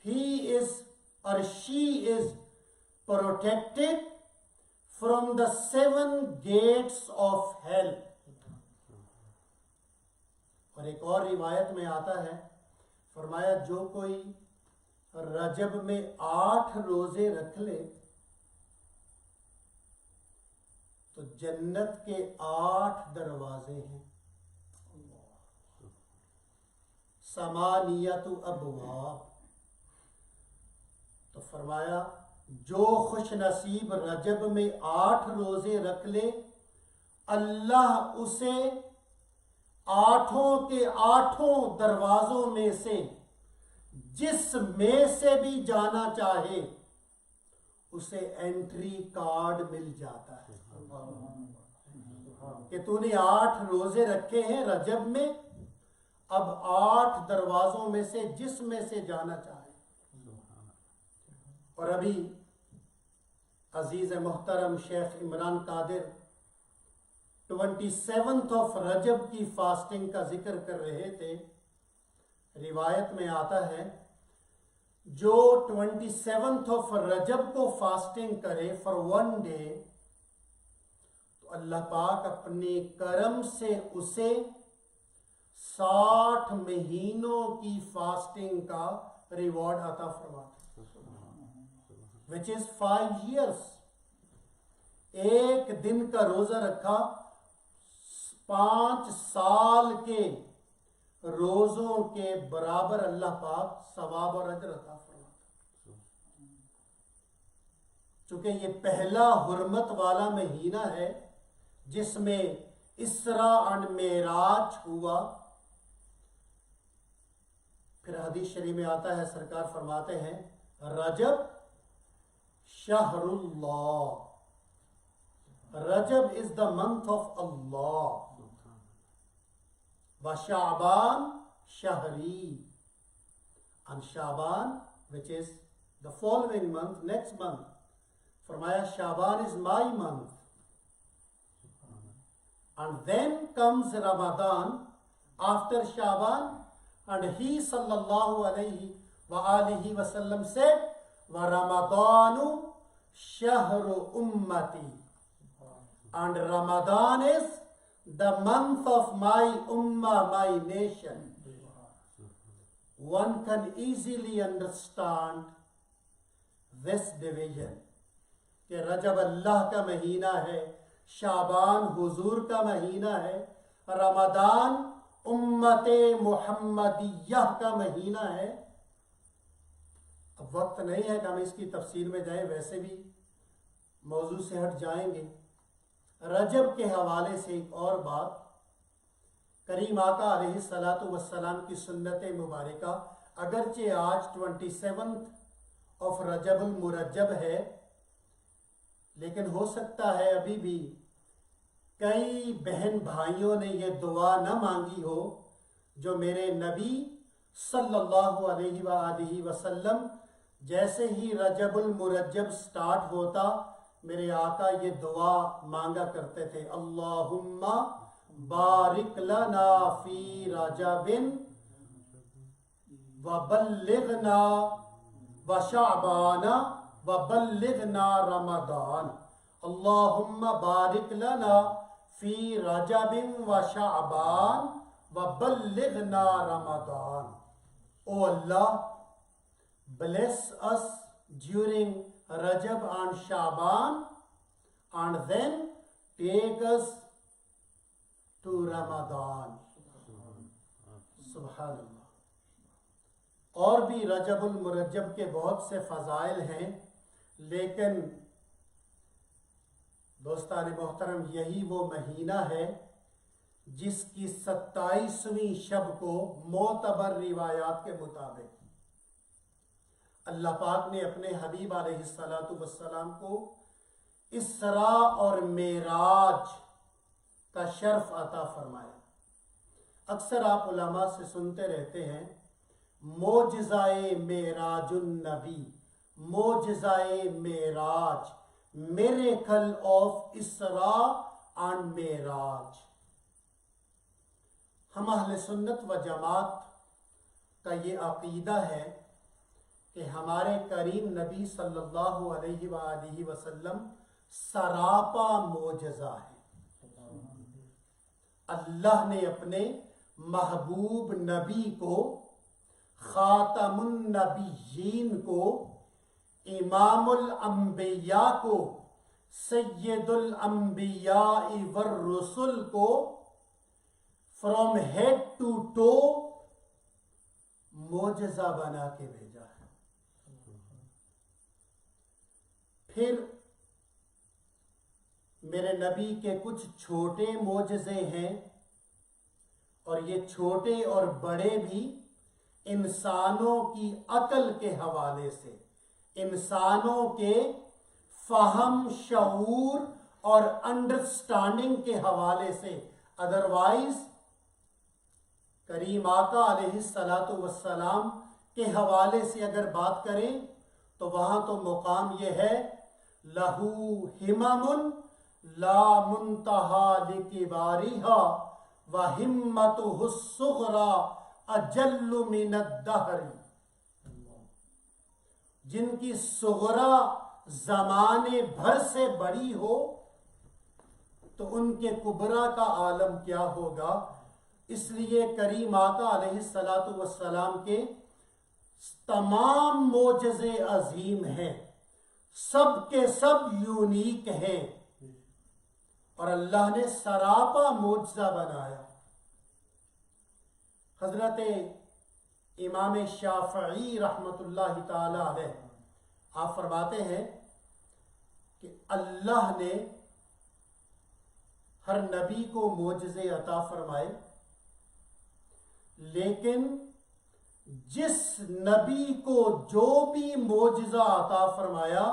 He is or she is protected from the 7 gates of hell۔ اور ایک اور روایت میں آتا ہے، فرمایا جو کوئی رجب میں 8 روزے رکھ لے تو جنت کے 8 دروازے ہیں، 8 ابواب۔ تو فرمایا جو خوش نصیب رجب میں 8 روزے رکھ لے اللہ اسے 8 کے 8 دروازوں میں سے جس میں سے بھی جانا چاہے اسے انٹری کارڈ مل جاتا ہے کہ تو نے 8 روزے رکھے ہیں رجب میں، اب 8 دروازوں میں سے جس میں سے جانا چاہے۔ اور ابھی عزیز محترم شیخ عمران قادر 27 رجب کی فاسٹنگ کا ذکر کر رہے تھے۔ روایت میں آتا ہے جو 27 رجب کو فاسٹنگ کرے فار 1 ڈے تو اللہ پاک اپنے کرم سے اسے 60 مہینوں کی فاسٹنگ کا ریوارڈ عطا فرماتے، which is 5 years۔ ایک دن کا روزہ رکھا 5 سال کے روزوں کے برابر اللہ پاک ثواب اور اجر عطا فرماتا۔ چونکہ یہ پہلا حرمت والا مہینہ ہے جس میں اسرا اور معراج ہوا. پھر حدیث شریف میں آتا ہے، سرکار فرماتے ہیں رجب شہر اللہ، رجب از دا منتھ آف اللہ، وشعبان شہری، and Shaban, which is the following month, next month. فرمایا Shaban is my month. And then comes Ramadan after Shaban, and he sallallahu alayhi wa alihi wa sallam said, wa Ramadanu shahru ummati. And Ramadan is the month of my ummah, my nation. One can easily understand this division کہ رجب اللہ کا مہینہ ہے، شعبان حضور کا مہینہ ہے، رمضان امت محمدیہ کا مہینہ ہے. اب وقت نہیں ہے کہ ہم اس کی تفصیل میں جائیں، ویسے بھی موضوع سے ہٹ جائیں گے. رجب کے حوالے سے ایک اور بات، کریم آقا علیہ الصلاۃ والسلام کی سنت مبارکہ، اگرچہ آج 27 آف رجب المرجب ہے، لیکن ہو سکتا ہے ابھی بھی کئی بہن بھائیوں نے یہ دعا نہ مانگی ہو جو میرے نبی صلی اللہ علیہ وآلہ وسلم جیسے ہی رجب المرجب سٹارٹ ہوتا میرے آقا یہ دعا مانگا کرتے تھے، اللہم بارک لنا فی رجب وبلغنا وشعبان وبلغنا رمضان. اللہم بارک لنا فی رجب وشعبان وبلغنا رمضان. Oh Allah, bless us during Rajab and Shaban and then take us to Ramadan. سبحان اللہ. اور بھی رجب المرجب کے بہت سے فضائل ہیں، لیکن دوستان محترم یہی وہ مہینہ ہے جس کی 27ویں شب کو معتبر روایات کے مطابق اللہ پاک نے اپنے حبیب علیہ الصلاۃ والسلام کو اسرا اور معراج کا شرف عطا فرمایا. اکثر آپ علماء سے سنتے رہتے ہیں معجزۂ معراج النبی، معجزۂ معراج، میریکل آف اسرا اینڈ معراج. ہم اہل سنت و جماعت کا یہ عقیدہ ہے کہ ہمارے کریم نبی صلی اللہ علیہ وآلہ وسلم سراپا معجزہ ہے. اللہ نے اپنے محبوب نبی کو، خاتم النبیین کو، امام الانبیاء کو، سید الانبیاء والرسل کو فرام ہیڈ ٹو ٹو معجزہ بنا کے بھیجا ہے. پھر میرے نبی کے کچھ چھوٹے معجزے ہیں، اور یہ چھوٹے اور بڑے بھی انسانوں کی عقل کے حوالے سے، انسانوں کے فہم، شعور اور انڈرسٹینڈنگ کے حوالے سے. ادروائز کریم آقا علیہ الصلاۃ والسلام کے حوالے سے اگر بات کریں تو وہاں تو مقام یہ ہے لہو ہمم لا منتہا لکبارہا وہمتہ الصغریٰ اجل من الدہر، جن کی صغرا زمانے بھر سے بڑی ہو تو ان کے کبرا کا عالم کیا ہوگا. اس لیے کریم آقا علیہ الصلاۃ والسلام کے تمام معجزے عظیم ہیں، سب کے سب یونیک ہیں، اور اللہ نے سراپا معجزہ بنایا. حضرت امام شافعی رحمۃ اللہ تعالی علیہ آپ فرماتے ہیں کہ اللہ نے ہر نبی کو معجزے عطا فرمائے، لیکن جس نبی کو جو بھی معجزہ عطا فرمایا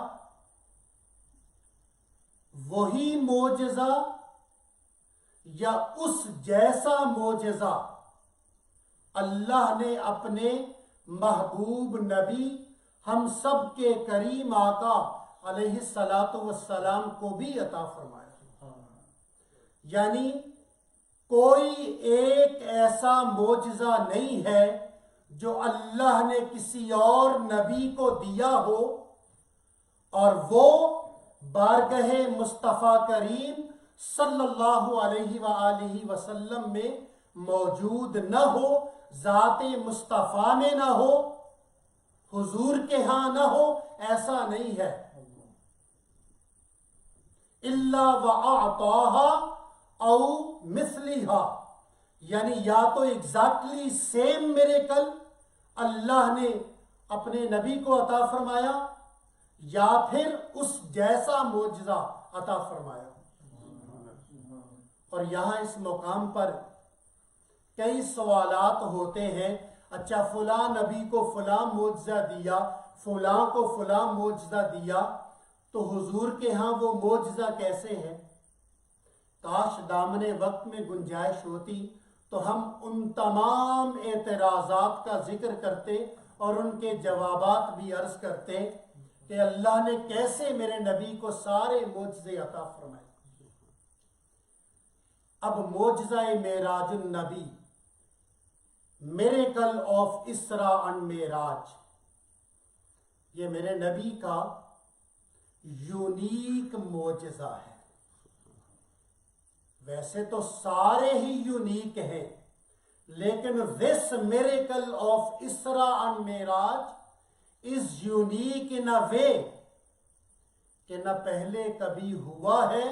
وہی معجزہ یا اس جیسا معجزہ اللہ نے اپنے محبوب نبی ہم سب کے کریم آقا علیہ الصلاۃ والسلام کو بھی عطا فرمایا۔ یعنی کوئی ایک ایسا معجزہ نہیں ہے جو اللہ نے کسی اور نبی کو دیا ہو اور وہ بارگاہ مصطفیٰ کریم صلی اللہ علیہ وآلہ وسلم میں موجود نہ ہو، ذات مصطفیٰ میں نہ ہو، حضور کے ہاں نہ ہو، ایسا نہیں ہے۔ الا وَأَعْطَاهَا او مثلہا، یعنی یا تو ایگزیکٹلی سیم میریکل اللہ نے اپنے نبی کو عطا فرمایا یا پھر اس جیسا معجزہ عطا فرمایا۔ اور یہاں اس مقام پر کئی سوالات ہوتے ہیں، اچھا فلاں نبی کو فلاں معجزہ دیا، فلاں کو فلاں معجزہ دیا، تو حضور کے ہاں وہ معجزہ کیسے ہے؟ کاش دامن وقت میں گنجائش ہوتی تو ہم ان تمام اعتراضات کا ذکر کرتے اور ان کے جوابات بھی عرض کرتے کہ اللہ نے کیسے میرے نبی کو سارے معجزے عطا فرمائے۔ اب معجزہ معراج النبی، میریکل آف اسراء اینڈ معراج، یہ میرے نبی کا یونیک معجزہ ہے۔ ویسے تو سارے ہی یونیک ہیں، لیکن this miracle of Isra and Miraj is unique in a way کہ نہ پہلے کبھی ہوا ہے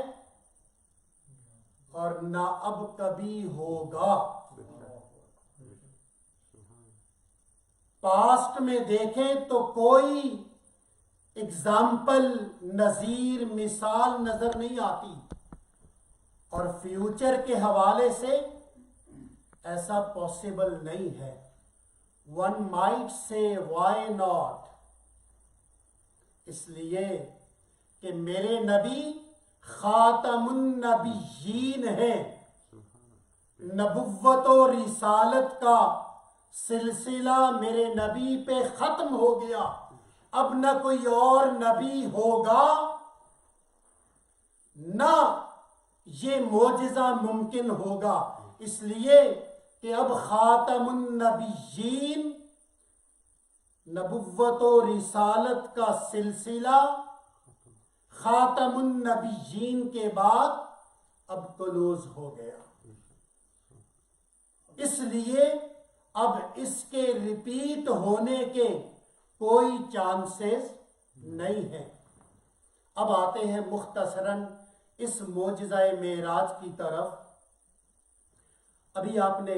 اور نہ اب کبھی ہوگا۔ پاسٹ میں دیکھیں تو کوئی اگزامپل، نظیر، مثال نظر نہیں آتی، اور فیوچر کے حوالے سے ایسا پاسبل نہیں ہے۔ One might say why not, اس لیے کہ میرے نبی خاتم النبیین ہیں، نبوت و رسالت کا سلسلہ میرے نبی پہ ختم ہو گیا، اب نہ کوئی اور نبی ہوگا، نہ یہ معجزہ ممکن ہوگا، اس لیے کہ اب خاتم النبیین، نبوت و رسالت کا سلسلہ خاتم النبیین کے بعد اب کلوز ہو گیا، اس لیے اب اس کے ریپیٹ ہونے کے کوئی چانسز نہیں ہیں۔ اب آتے ہیں مختصراً اس معجزہ معراج کی طرف۔ ابھی آپ نے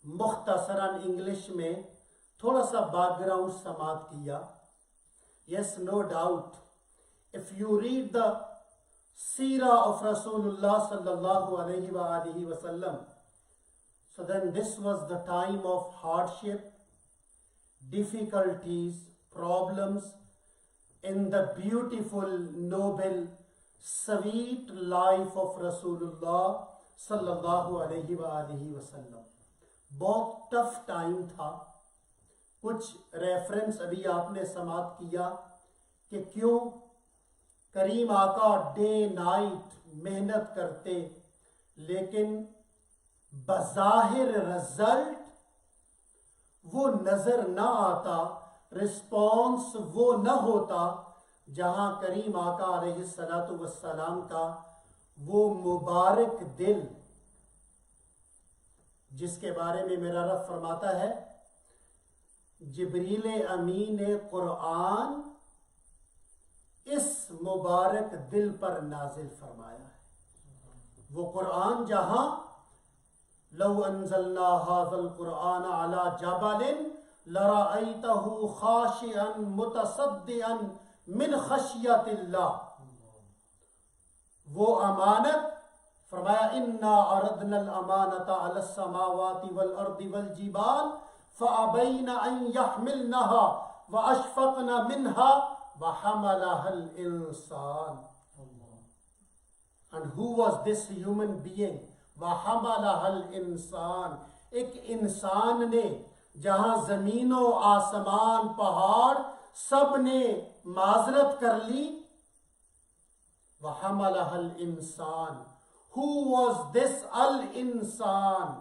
مختصراً انگلش میں تھوڑا سا بیک گراؤنڈ سماعت کیا۔ Yes, no doubt, if you read the seerah of Rasulullah sallallahu alayhi wa alihi wa sallam, so then this was the time of hardship, difficulties, problems in the beautiful, noble, sweet life of Rasulullah sallallahu alayhi wa alihi wa sallam۔ بہت tough time تھا۔ کچھ reference ابھی آپ نے سماعت کیا کہ کیوں کریم آقا ڈے نائٹ محنت کرتے، لیکن بظاہر رزلٹ وہ نظر نہ آتا، رسپانس وہ نہ ہوتا، جہاں کریم آقا علیہ الصلاۃ والسلام کا وہ مبارک دل، جس کے بارے میں میرا رب فرماتا ہے جبریل امین قرآن اس مبارک دل پر نازل فرمایا ہے۔ وہ قرآن جہاں لو انزلنا هذا القرآن على جبل لرأيته خاشعا متصدعا من خشیت اللہ، وہ امانت فرمایا انا عرضنا الامانۃ علی السماوات والارض والجبال فابین ان یحملنها واشفقن منها وحملها الانسان. And who was this human being? وحملها الانسان. ایک انسان نے جہاں زمین و آسمان پہاڑ سب نے معذرت کر لی. وحملها الانسان. Who was this al-insan?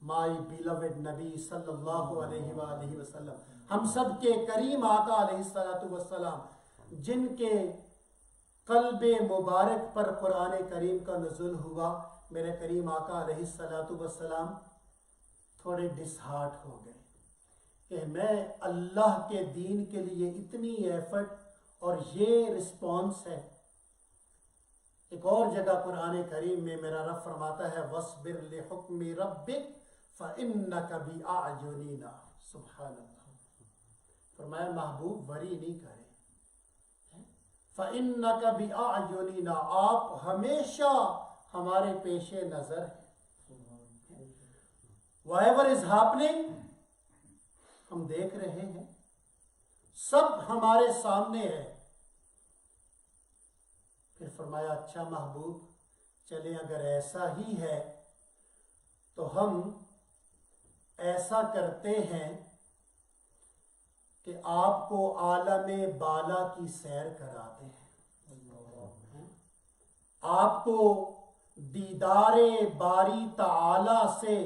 My beloved Nabi صلی اللہ علیہ وآلہ وسلم, ہم سب کے کریم آقا علیہ السلام, جن کے قلب مبارک پر قرآن کریم کا نزول ہوا. میرے کریم آقا علیہ السلام تھوڑے ڈسہارٹ ہو گئے کہ میں اللہ کے دین کے لیے اتنی ایفرٹ اور یہ رسپانس ہے. ایک اور جگہ قرآن کریم میں میرا رب فرماتا ہے وَاصْبِرْ لِحُکْمِ رَبِّكَ فَإِنَّكَ بِأَعْيُنِنَا. سبحان اللہ. فرمایا محبوب وری نہیں کرے, فَإِنَّكَ بِأَعْيُنِنَا, آپ ہمیشہ ہمارے پیش نظر ہیں. whatever is happening ہم دیکھ رہے ہیں, سب ہمارے سامنے ہے. پھر فرمایا اچھا محبوب چلیں اگر ایسا ہی ہے تو ہم ایسا کرتے ہیں کہ آپ کو عالم بالا کی سیر کراتے ہیں, آپ کو دیدار باری تعالی سے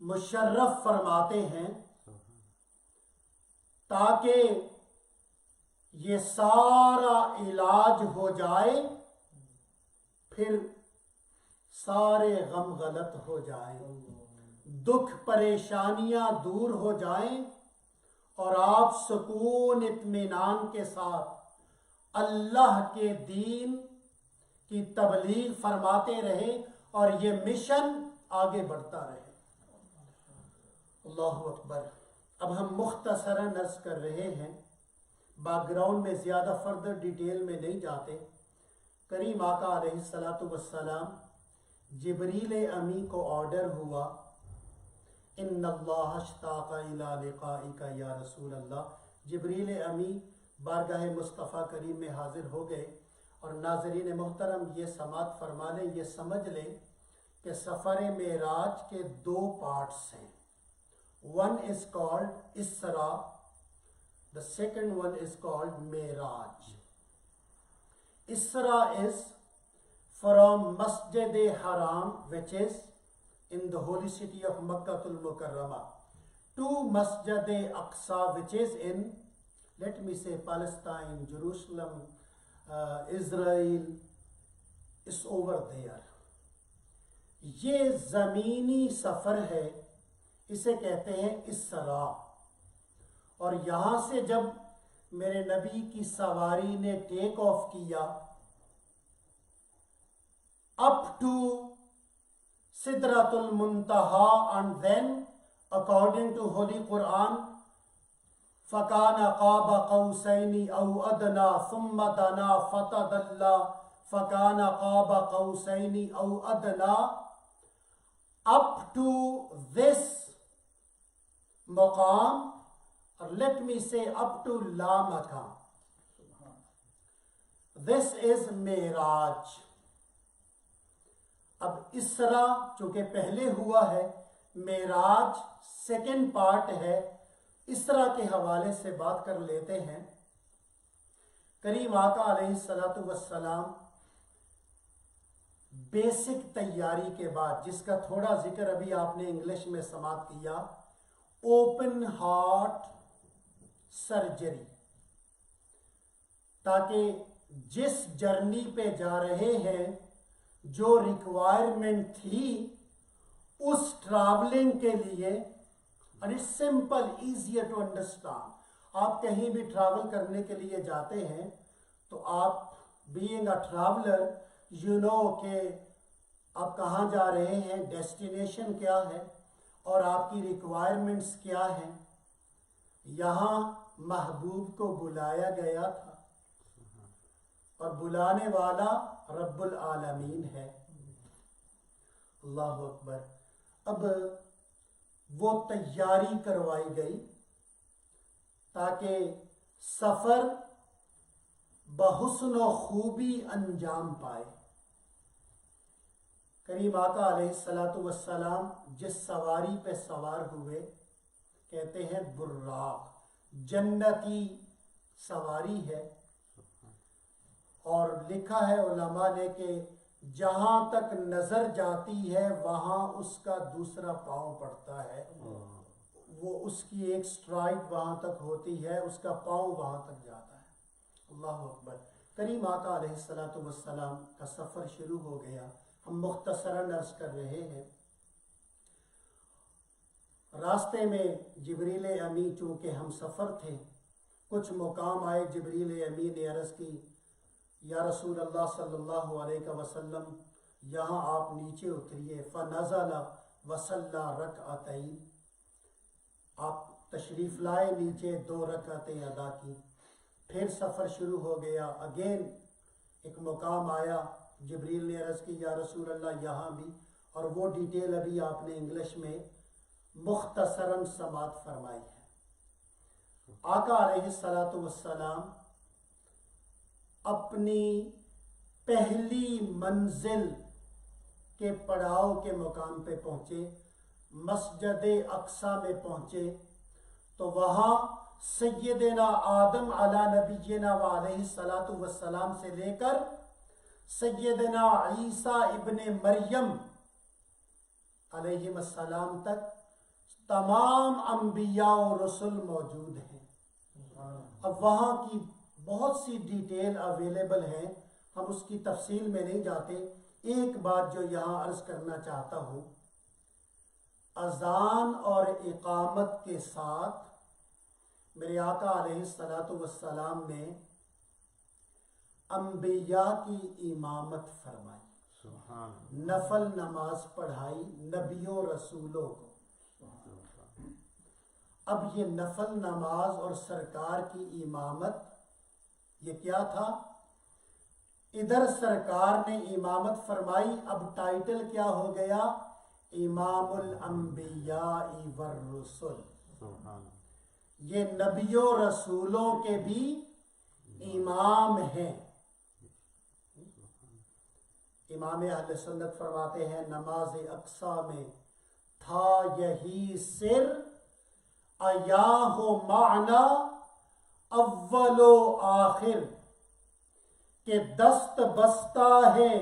مشرف فرماتے ہیں تاکہ یہ سارا علاج ہو جائے, پھر سارے غم غلط ہو جائیں, دکھ پریشانیاں دور ہو جائیں اور آپ سکون اطمینان کے ساتھ اللہ کے دین کی تبلیغ فرماتے رہیں اور یہ مشن آگے بڑھتا رہے. اللہ اکبر. اب ہم مختصراً عرض کر رہے ہیں, بیک گراؤنڈ میں زیادہ فردر ڈیٹیل میں نہیں جاتے. کریم آقا علیہ السلام جبریل امی کو آرڈر ہوا ان اللہ اشتاق الی لقائک یا رسول اللہ. جبریل امی بارگاہ مصطفیٰ کریم میں حاضر ہو گئے. اور ناظرین محترم یہ سماعت فرما لیں, یہ سمجھ لیں کہ سفر معراج کے دو پارٹس ہیں. One is called Isra, the second one is called Miraj. Isra is from Masjid Haram, which is in the holy city of Makkah al-Mukarramah, to Masjid Aqsa, which is in, let me say, Palestine, Jerusalem, Israel, is over there. یہ زمینی سفر ہے, اسے کہتے ہیں اسرا. اور یہاں سے جب میرے نبی کی سواری نے ٹیک آف کیا اپ ٹو سدرۃ المنتہا, and then according to Holy Quran فَكَانَ قَابَ قَوْسَيْنِ أَوْ أَدْنَى ثُمَّ دَنَا فَتَدَلَّى فَكَانَ قَابَ قَوْسَيْنِ أَوْ أَدْنَى. Up to this مقام, or let me say up to La Makan, this is Miraj. اب اسرا چونکہ پہلے ہوا ہے, معراج سیکنڈ پارٹ ہے. اسرا کے حوالے سے بات کر لیتے ہیں. کریم آقا علیہ السلام بیسک تیاری کے بعد, جس کا تھوڑا ذکر ابھی آپ نے انگلش میں سماعت کیا, اوپن ہارٹ سرجری, تاکہ جس جرنی پہ جا رہے ہیں جو ریکوائرمنٹ تھی اس ٹریولنگ کے لیے, اور it's simple easier to understand. آپ کہیں بھی ٹریول کرنے کے لیے جاتے ہیں تو آپ being a traveller you know کہ آپ کہاں جا رہے ہیں, ڈیسٹینیشن کیا ہے اور آپ کی ریکوائرمنٹس کیا ہیں. یہاں محبوب کو بلایا گیا تھا اور بلانے والا رب العالمین ہے۔ اللہ اکبر۔ اب وہ تیاری کروائی گئی تاکہ سفر بحسن و خوبی انجام پائے۔ کریم آقا علیہ السلام جس سواری پہ سوار ہوئے کہتے ہیں براق، جنتی سواری ہے، اور لکھا ہے علماء نے کہ جہاں تک نظر جاتی ہے وہاں اس کا دوسرا پاؤں پڑتا ہے، وہ اس کی ایک سٹرائپ وہاں تک ہوتی ہے، اس کا پاؤں وہاں تک جاتا ہے۔ اللہ اکبر۔ کریم آقا علیہ السلام کا سفر شروع ہو گیا۔ ہم مختصراً عرض کر رہے ہیں۔ راستے میں جبریل امی چونکہ ہم سفر تھے، کچھ مقام آئے، جبریل امی نے عرض کی یا رسول اللہ صلی اللہ علیہ وسلم یہاں آپ نیچے اتریے، فنزل وصلی رکعتین، آپ تشریف لائے نیچے، 2 رکعتیں ادا کی۔ پھر سفر شروع ہو گیا، اگین ایک مقام آیا، جبریل نے عرض کی یا رسول اللہ یہاں بھی، اور وہ ڈیٹیل ابھی آپ نے انگلش میں مختصراً سماعت فرمائی ہے۔ آقا علیہ السلام اپنی پہلی منزل کے پڑاؤ کے مقام پہ پہنچے، مسجد اقصی میں پہنچے، تو وہاں سیدنا آدم علی نبینا و علیہ السلام سے لے کر سیدنا عیسیٰ ابن مریم علیہ السلام تک تمام انبیاء و رسل موجود ہیں۔ اب وہاں کی بہت سی ڈیٹیل اویلیبل ہیں، ہم اس کی تفصیل میں نہیں جاتے۔ ایک بات جو یہاں عرض کرنا چاہتا ہوں، اذان اور اقامت کے ساتھ میرے آقا علیہ السلام نے انبیاء کی امامت فرمائی، نفل نماز پڑھائی نبیوں رسولوں کو۔ اب یہ نفل نماز اور سرکار کی امامت یہ کیا تھا؟ ادھر سرکار نے امامت فرمائی، اب ٹائٹل کیا ہو گیا؟ امام الانبیاء والرسل۔ یہ نبیوں رسولوں کے بھی امام ہیں۔ امام اہل سنت فرماتے ہیں نماز اقصی میں تھا یہی سر، ایاہ معنا اول و آخر، کہ دست بستہ ہے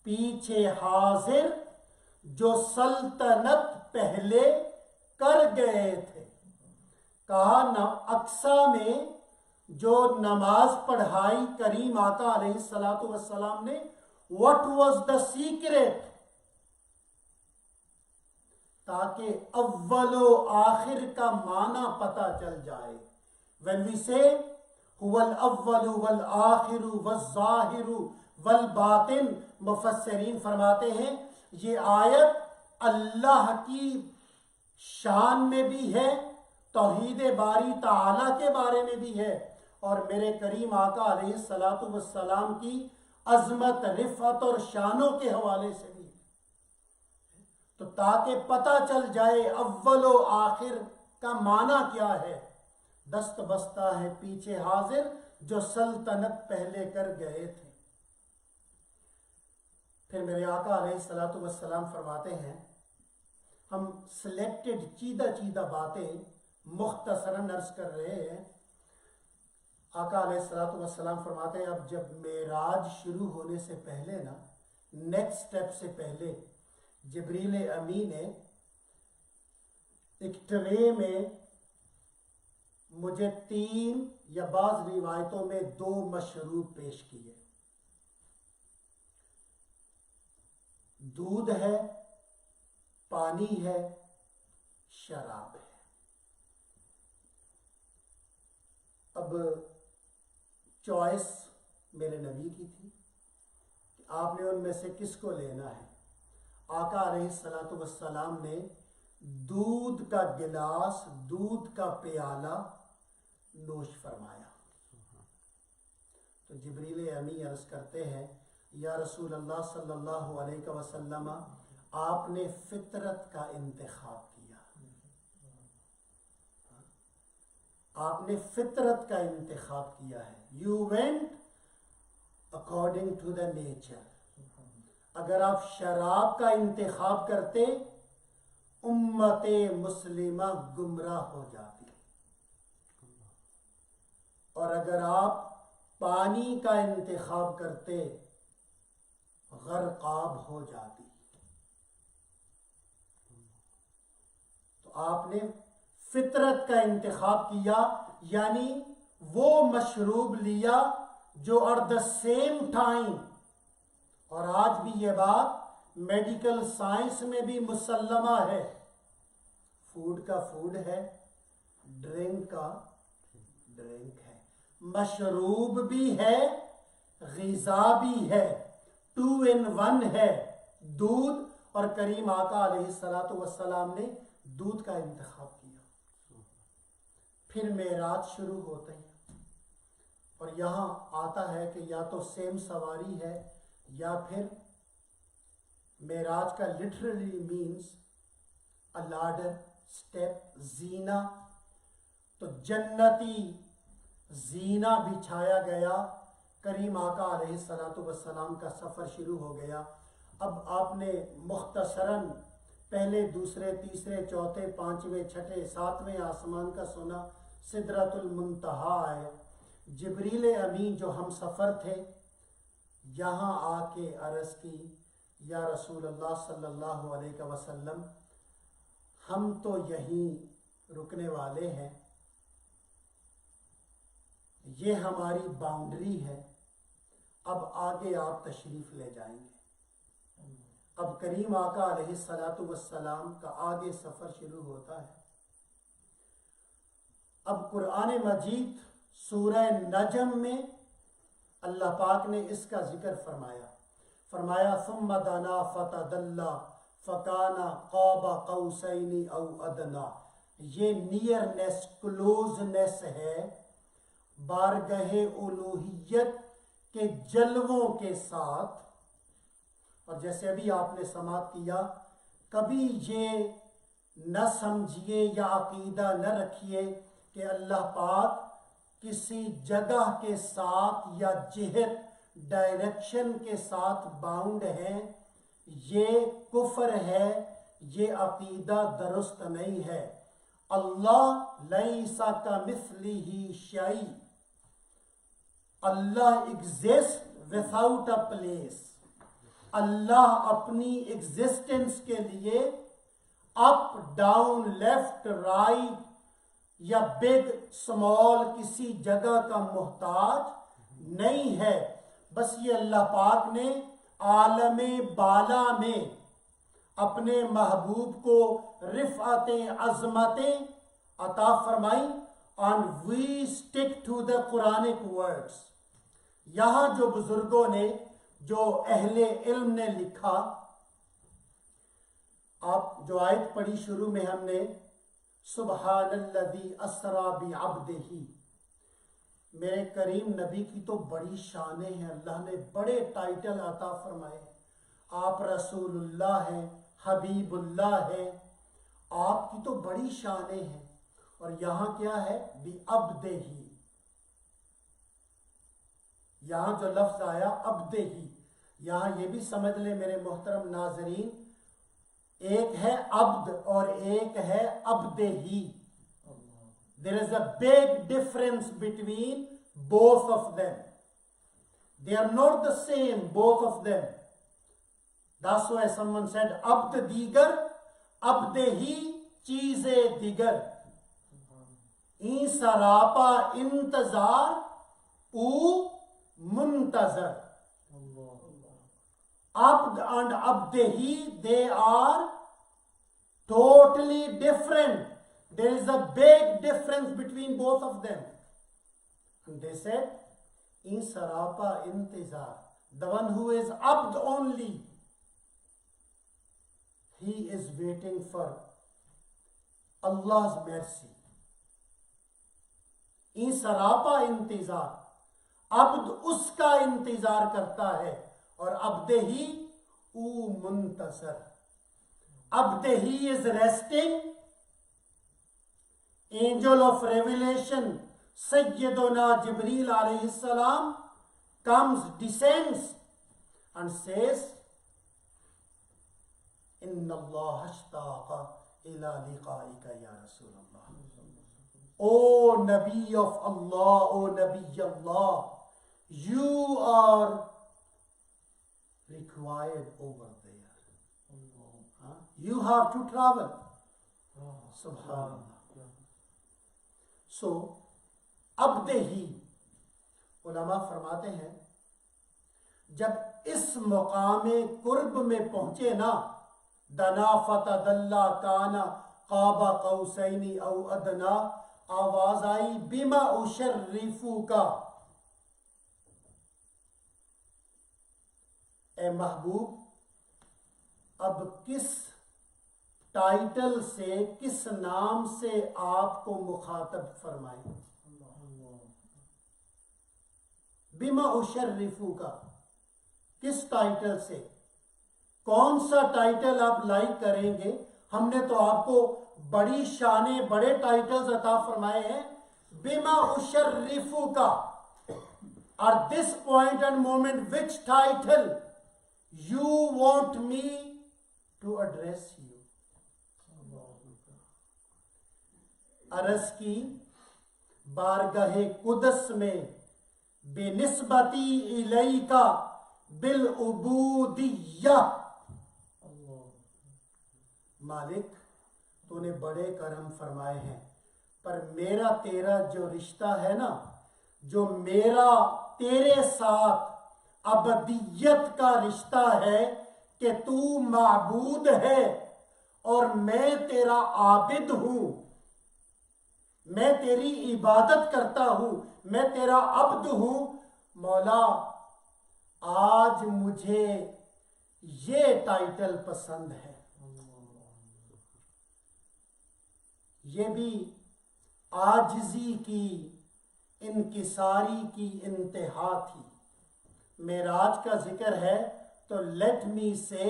پیچھے حاضر، جو سلطنت پہلے کر گئے تھے۔ کہا اقصی میں جو نماز پڑھائی کریم آقا علیہ السلام نے، what was the secret؟ تاکہ اول و آخر کا معنی پتہ چل جائے۔ when we say هو الاول والآخر والظاہر والباطن، مفسرین فرماتے ہیں یہ آیت اللہ کی شان میں بھی ہے، توحید باری تعالیٰ کے بارے میں بھی ہے، اور میرے کریم آقا علیہ السلام کی عظمت، رفعت اور شانوں کے حوالے سے بھی، تو تاکہ پتہ چل جائے اول و آخر کا معنی کیا ہے۔ دست بستہ ہے پیچھے حاضر، جو سلطنت پہلے کر گئے تھے۔ پھر میرے آقا علیہ السلام فرماتے ہیں، ہم سلیکٹڈ چیدہ باتیں مختصراً عرض کر رہے ہیں۔ آقا علیہ السلام فرماتے ہیں اب جب معراج شروع ہونے سے پہلے نا، نیکسٹ سٹیپ سے پہلے، جبریل امی نے ایک ٹرے میں مجھے 3 یا بعض روایتوں میں 2 مشروب پیش کیے۔ دودھ ہے، پانی ہے، شراب ہے۔ اب چوائس میرے نبی کی تھی کہ آپ نے ان میں سے کس کو لینا ہے۔ آقا علیہ السلام نے دودھ کا گلاس، دودھ کا پیالہ نوش فرمایا۔ تو جبریل امی عرض کرتے ہیں یا رسول اللہ صلی اللہ علیہ وسلم آپ نے فطرت کا انتخاب کیا، آپ نے فطرت کا انتخاب کیا ہے. You went according to the nature. اگر آپ شراب کا انتخاب کرتے امت مسلمہ گمراہ ہو جاتی، اور اگر آپ پانی کا انتخاب کرتے غرقاب ہو جاتی. تو آپ نے فطرت کا انتخاب کیا، یعنی وہ مشروب لیا جو ایٹ دا سیم ٹائم، اور آج بھی یہ بات میڈیکل سائنس میں بھی مسلمہ ہے، فوڈ کا فوڈ ہے، ڈرنک کا ڈرنک ہے، مشروب بھی ہے، غذا بھی ہے، 2 in 1 ہے، دودھ. اور کریم آقا علیہ الصلاۃ والسلام نے دودھ کا انتخاب کیا. پھر معراج شروع ہوتے ہیں، اور یہاں آتا ہے کہ یا تو سیم سواری ہے یا پھر معراج کا literally means a ladder, step, زینہ. تو جنتی زینہ بچھایا گیا، کریم آقا علیہ الصلاۃ والسلام کا سفر شروع ہو گیا. اب آپ نے مختصراً پہلے، دوسرے، تیسرے، چوتھے، پانچویں، چھٹے، ساتویں آسمان کا سنا، سدرۃ المنتہا آئے. جبریل امین جو ہم سفر تھے یہاں آ کے عرض کی یا رسول اللہ صلی اللہ علیہ وسلم ہم تو یہیں رکنے والے ہیں، یہ ہماری باؤنڈری ہے، اب آگے آپ تشریف لے جائیں گے. اب کریم آقا علیہ الصلاۃ والسلام کا آگے سفر شروع ہوتا ہے. اب قرآن مجید سورہ نجم میں اللہ پاک نے اس کا ذکر فرمایا ثم دنا فتدلی فکان قاب قوسین او ادنا. یہ نیئرنیس، کلوزنیس ہے بارگاہ الوہیت کے جلووں کے ساتھ. اور جیسے ابھی آپ نے سماعت کیا، کبھی یہ نہ سمجھیے یا عقیدہ نہ رکھیے کہ اللہ پاک کسی جگہ کے ساتھ یا جہت، ڈائریکشن کے ساتھ باؤنڈ ہیں. یہ کفر ہے، یہ عقیدہ درست نہیں ہے. اللہ لیس کمثلہ شیء، اللہ ایگزسٹ وداؤٹ اے پلیس. اللہ اپنی ایگزسٹنس کے لیے اپ ڈاؤن لیفٹ رائٹ یا بگ سمال کسی جگہ کا محتاج نہیں ہے. بس یہ اللہ پاک نے عالم بالا میں اپنے محبوب کو رفعتیں، عظمتیں عطا فرمائی. and we stick to the Quranic words. یہاں جو بزرگوں نے، جو اہل علم نے لکھا، آپ جو آیت پڑھی شروع میں ہم نے، سبحان الذی اسری بعبدہ، میرے کریم نبی کی تو بڑی شانیں ہیں، اللہ نے بڑے ٹائٹل عطا فرمائے. آپ رسول اللہ ہیں، حبیب اللہ ہیں، آپ کی تو بڑی شانیں ہیں. اور یہاں کیا ہے؟ بعبدہ. یہاں جو لفظ آیا عبدہ، یہاں یہ بھی سمجھ لیں میرے محترم ناظرین، ایک ہے عبد اور ایک ہے عبدہ. There is a big difference between both of them. They are not the same, both of them. That's why someone said عبد دیگر، عبدہ چیز دیگر. این سراپا انتظار او منتظر. Abd and Abdehi, they are totally different. There is a big difference between both of them. And they said, in sarapa intizar, the one who is Abd only, he is waiting for Allah's mercy. In sarapa intizar, عبد اس کا انتظار کرتا ہے، اور عبد ہی او منتصر. عبد ہی از resting. Angel of revelation Sayyiduna Jibreel alayhi salam comes, descends and says, Inna Allah ashtaqa ila liqa'ika ya Rasulullah. O Nabi of Allah, O Nabi Allah, you are required over there. Huh? You have to travel. Subhanallah. So, عبد ہی، علماء فرماتے ہیں جب اس مقام قرب میں پہنچے نا، دنا فتدلا کانا قاب قوسین او ادنا، آواز آئی بما اشرفو کا، اے محبوب اب کس ٹائٹل سے، کس نام سے آپ کو مخاطب فرمائیں؟ بما اشرفو کا، کس ٹائٹل سے، کون سا ٹائٹل آپ لائک کریں گے؟ ہم نے تو آپ کو بڑی شانیں، بڑے ٹائٹلز عطا فرمائے ہیں. بما اشرفو کا، at this point and moment which title you want me to address you. عرض کی بارگاہ قدس میں بنسبتی الیکا بالعبودیہ، مالک تو نے بڑے کرم فرمائے ہیں، پر میرا تیرا جو رشتہ ہے نا، جو میرا تیرے ساتھ ابدیت کا رشتہ ہے کہ تو معبود ہے اور میں تیرا عابد ہوں، میں تیری عبادت کرتا ہوں، میں تیرا عبد ہوں. مولا آج مجھے یہ ٹائٹل پسند ہے. یہ بھی عاجزی کی، انکساری کی انتہا تھی. معراج کا ذکر ہے تو لیٹ می سے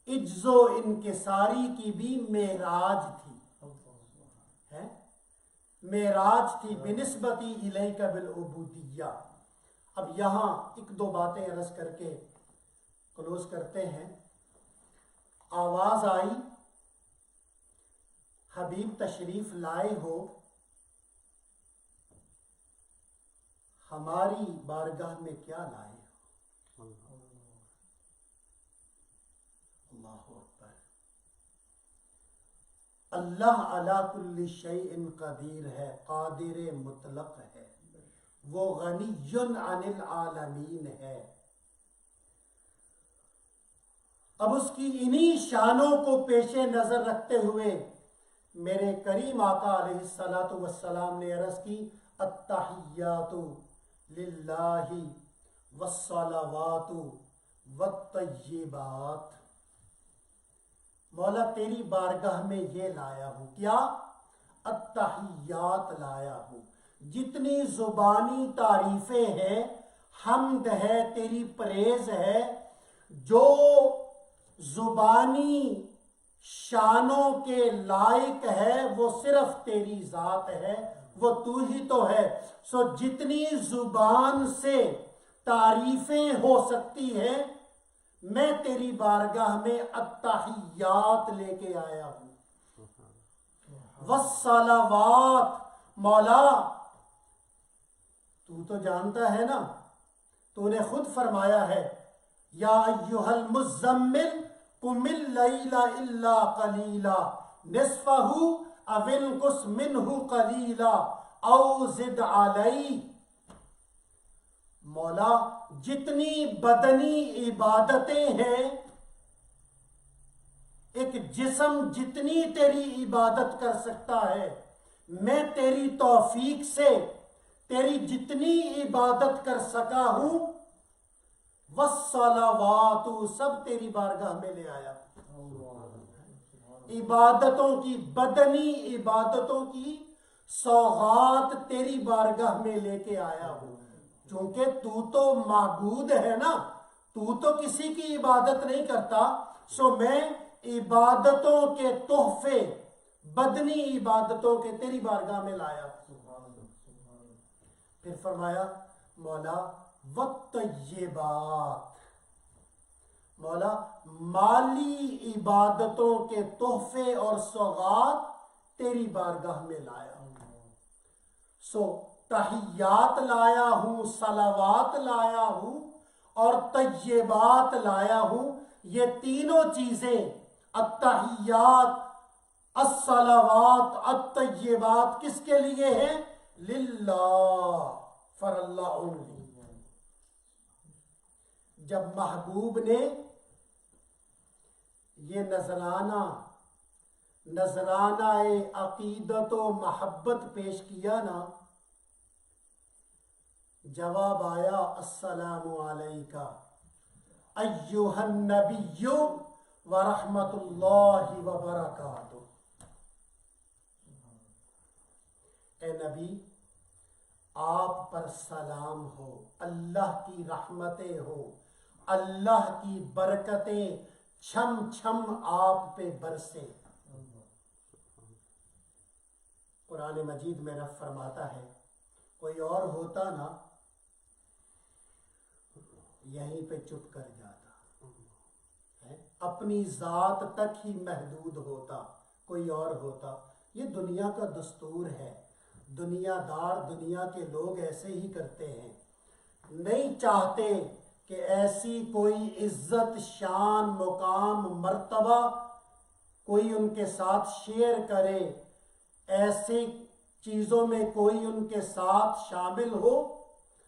عجز و انکساری کی بھی معراج تھی، معراج تھی بنسبتی الیک بالعبودیہ. اب یہاں ایک دو باتیں عرض کر کے کلوز کرتے ہیں. آواز آئی حبیب تشریف لائے ہو ہماری بارگاہ میں، کیا لائے ہو؟ اللہ اکبر. اللہ علی کل شیء قدیر ہے، قادر مطلق ہے، وہ غنی عن العالمین ہے. اب اس کی انہی شانوں کو پیش نظر رکھتے ہوئے میرے کریم آقا علیہ الصلاۃ والسلام نے عرض کی التحیات للہ والصلوات والطیبات. مولا تیری بارگاہ میں یہ لایا ہوں، کیا؟ التحیات لایا ہوں. جتنی زبانی تعریفیں ہیں، حمد ہے، تیری پریز ہے، جو زبانی شانوں کے لائق ہے وہ صرف تیری ذات ہے، وہ تو ہی تو ہے. سو جتنی زبان سے تعریفیں ہو سکتی ہیں، میں تیری بارگاہ میں التحیات لے کے آیا ہوں. والصلوات، مولا تو جانتا ہے نا، تو نے خود فرمایا ہے یا ایھا المزمل قم اللیل الا قلیلا نصفہ او انقص منہ قلیلا او زد علیہ. مولا جتنی بدنی عبادتیں ہیں، ایک جسم جتنی تیری عبادت کر سکتا ہے، میں تیری توفیق سے تیری جتنی عبادت کر سکا ہوں، والصلوات سب تیری بارگاہ میں لے آیا. عبادتوں کی، بدنی عبادتوں کی سوغات تیری بارگاہ میں لے کے آیا ہوں. چونکہ تو تو معبود ہے نا، تو تو کسی کی عبادت نہیں کرتا، سو میں عبادتوں کے تحفے، بدنی عبادتوں کے تیری بارگاہ میں لایا۔ پھر فرمایا مولا والطیبات، مولا مالی عبادتوں کے تحفے اور سوغات تیری بارگاہ میں لایا۔ سو تحیات لایا ہوں، صلوات لایا ہوں اور طیبات لایا ہوں۔ یہ تینوں چیزیں التحیات، الصلوات، الطیبات کس کے لیے ہیں؟ للہ، فار اللہ اونلی۔ جب محبوب نے یہ نذرانہ عقیدت و محبت پیش کیا نا، جواب آیا السلام علیکہ ایہا النبی ورحمت اللہ وبرکاتہ۔ اے نبی، آپ پر سلام ہو، اللہ کی رحمتیں ہو، اللہ کی برکتیں چھم چھم آپ پہ برسے۔ قرآن مجید میں رب فرماتا ہے کوئی اور ہوتا نا یہیں پہ چپ کر جاتا، اپنی ذات تک ہی محدود ہوتا، کوئی اور ہوتا۔ یہ دنیا کا دستور ہے، دنیا دار، دنیا کے لوگ ایسے ہی کرتے ہیں، نہیں چاہتے کہ ایسی کوئی عزت، شان، مقام، مرتبہ کوئی ان کے ساتھ شیئر کرے، ایسی چیزوں میں کوئی ان کے ساتھ شامل ہو۔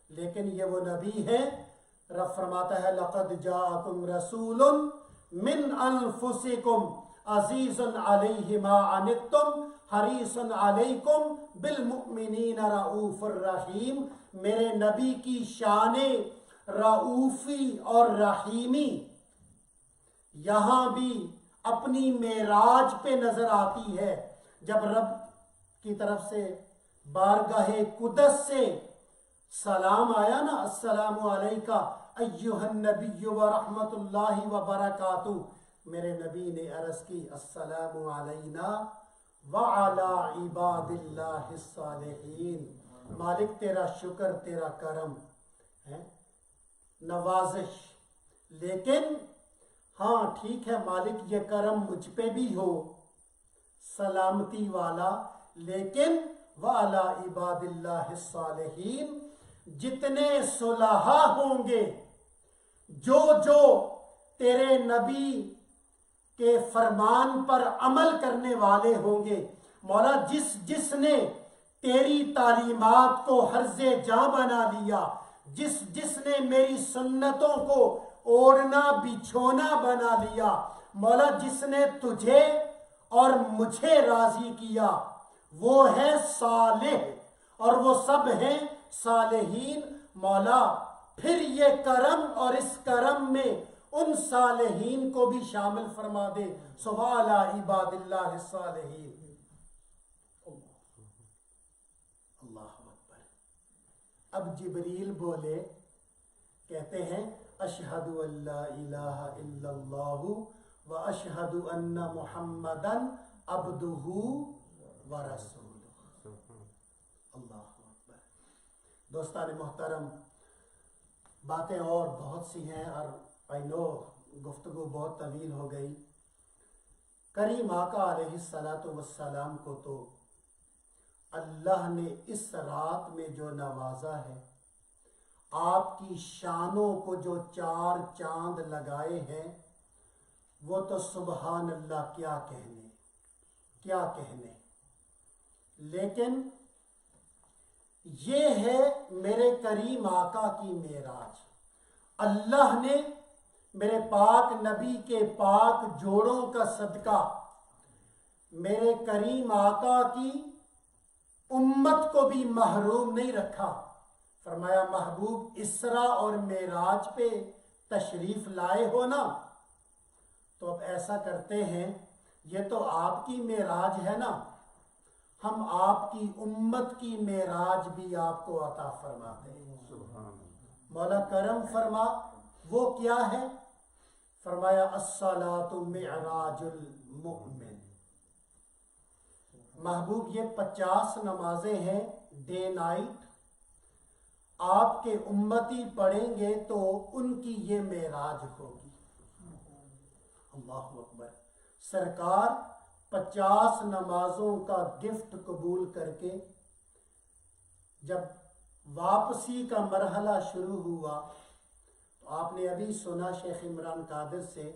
لیکن یہ وہ نبی ہے، رب فرماتا ہے لَقَدْ جَاءَكُمْ رَسُولٌ مِّنْ أَنفُسِكُمْ عَزِيزٌ عَلَيْهِ مَا عَنِتُّمْ حَرِيصٌ عَلَيْكُمْ بِالْمُؤْمِنِينَ رَؤُوفٌ رَحِيمٌ۔ میرے نبی کی شان رؤوفی اور رحیمی یہاں بھی اپنی معراج پہ نظر آتی ہے، جب رب کی طرف سے بارگاہ قدس سے سلام آیا نا، السلام علیکہ ایہا النبی ورحمت اللہ وبرکاتہ، میرے نبی نے عرض کی السلام علینا وعلی عباد اللہ الصالحین۔ مالک تیرا شکر، تیرا کرم ہے، نوازش، لیکن ہاں ٹھیک ہے مالک یہ کرم مجھ پہ بھی ہو سلامتی والا، لیکن وعلی عباد اللہ الصالحین، جتنے صلحاء ہوں گے، جو تیرے نبی کے فرمان پر عمل کرنے والے ہوں گے، مولا جس نے تیری تعلیمات کو حرز جاں بنا لیا، جس نے میری سنتوں کو اوڑھنا بچھونا بنا لیا، مولا جس نے تجھے اور مجھے راضی کیا، وہ ہے صالح اور وہ سب ہیں صالحین۔ مولا پھر یہ کرم اور اس کرم میں ان صالحین کو بھی شامل فرما دے، سبحان عباد اللہ الصالحین۔ اللہ اکبر۔ اب جبریل بولے، کہتے ہیں اشہد ان لا الہ الا اللہ و اشہد ان محمدن عبدہ و رسولہ۔ اللہ اکبر۔ دوستان محترم، باتیں اور بہت سی ہیں اور آئی نو گفتگو بہت طویل ہو گئی۔ کریم آقا علیہ السلام کو تو اللہ نے اس رات میں جو نوازا ہے، آپ کی شانوں کو جو 4 چاند لگائے ہیں، وہ تو سبحان اللہ کیا کہنے۔ لیکن یہ ہے میرے کریم آقا کی معراج۔ اللہ نے میرے پاک نبی کے پاک جوڑوں کا صدقہ میرے کریم آقا کی امت کو بھی محروم نہیں رکھا۔ فرمایا محبوب اسرا اور معراج پہ تشریف لائے ہو نا، تو اب ایسا کرتے ہیں، یہ تو آپ کی معراج ہے نا، ہم آپ کی امت کی معراج بھی آپ کو عطا فرماتے ہیں۔ مولا کرم فرما، وہ کیا ہے؟ فرمایا الصلاۃ معراج المؤمن۔ محبوب یہ 50 نمازیں ہیں ڈے نائٹ، آپ کے امتی پڑھیں گے تو ان کی یہ معراج ہوگی۔ اللہ اکبر۔ سرکار 50 نمازوں کا گفٹ قبول کر کے جب واپسی کا مرحلہ شروع ہوا تو آپ نے ابھی سنا شیخ عمران قادر سے،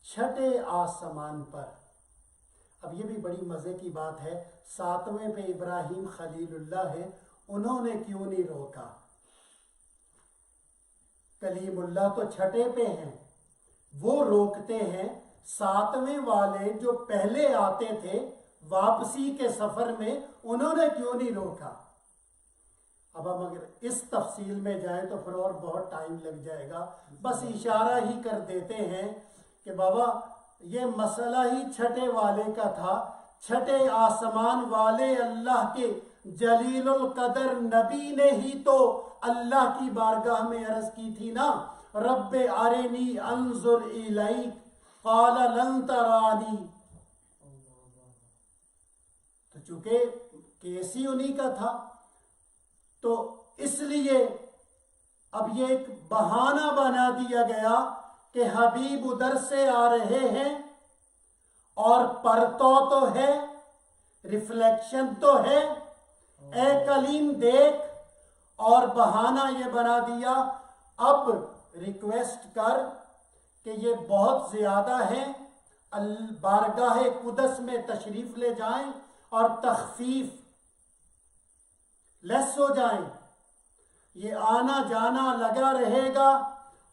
چھٹے آسمان پر، اب یہ بھی بڑی مزے کی بات ہے، 7ویں پہ ابراہیم خلیل اللہ ہے، انہوں نے کیوں نہیں روکا؟ کلیم اللہ تو چھٹے پہ ہیں، وہ روکتے ہیں، 7ویں والے جو پہلے آتے تھے واپسی کے سفر میں، انہوں نے کیوں نہیں روکا؟ اب ہم اگر اس تفصیل میں جائیں تو پھر اور بہت ٹائم لگ جائے گا، بس اشارہ ہی کر دیتے ہیں کہ بابا یہ مسئلہ ہی چھٹے والے کا تھا۔ چھٹے آسمان والے اللہ کے جلیل القدر نبی نے ہی تو اللہ کی بارگاہ میں عرض کی تھی نا، رب ارنی انظر الیک قال لن ترانی، تو چونکہ کیس ہی انہی کا تھا تو اس لیے اب یہ ایک بہانہ بنا دیا گیا کہ حبیب ادھر سے آ رہے ہیں اور پرتو تو ہے، ریفلیکشن تو ہے، اے کلیم دیکھ، اور بہانہ یہ بنا دیا اب ریکویسٹ کر کہ یہ بہت زیادہ ہے، بارگاہ قدس میں تشریف لے جائیں اور تخفیف لیس ہو جائیں، یہ آنا جانا لگا رہے گا،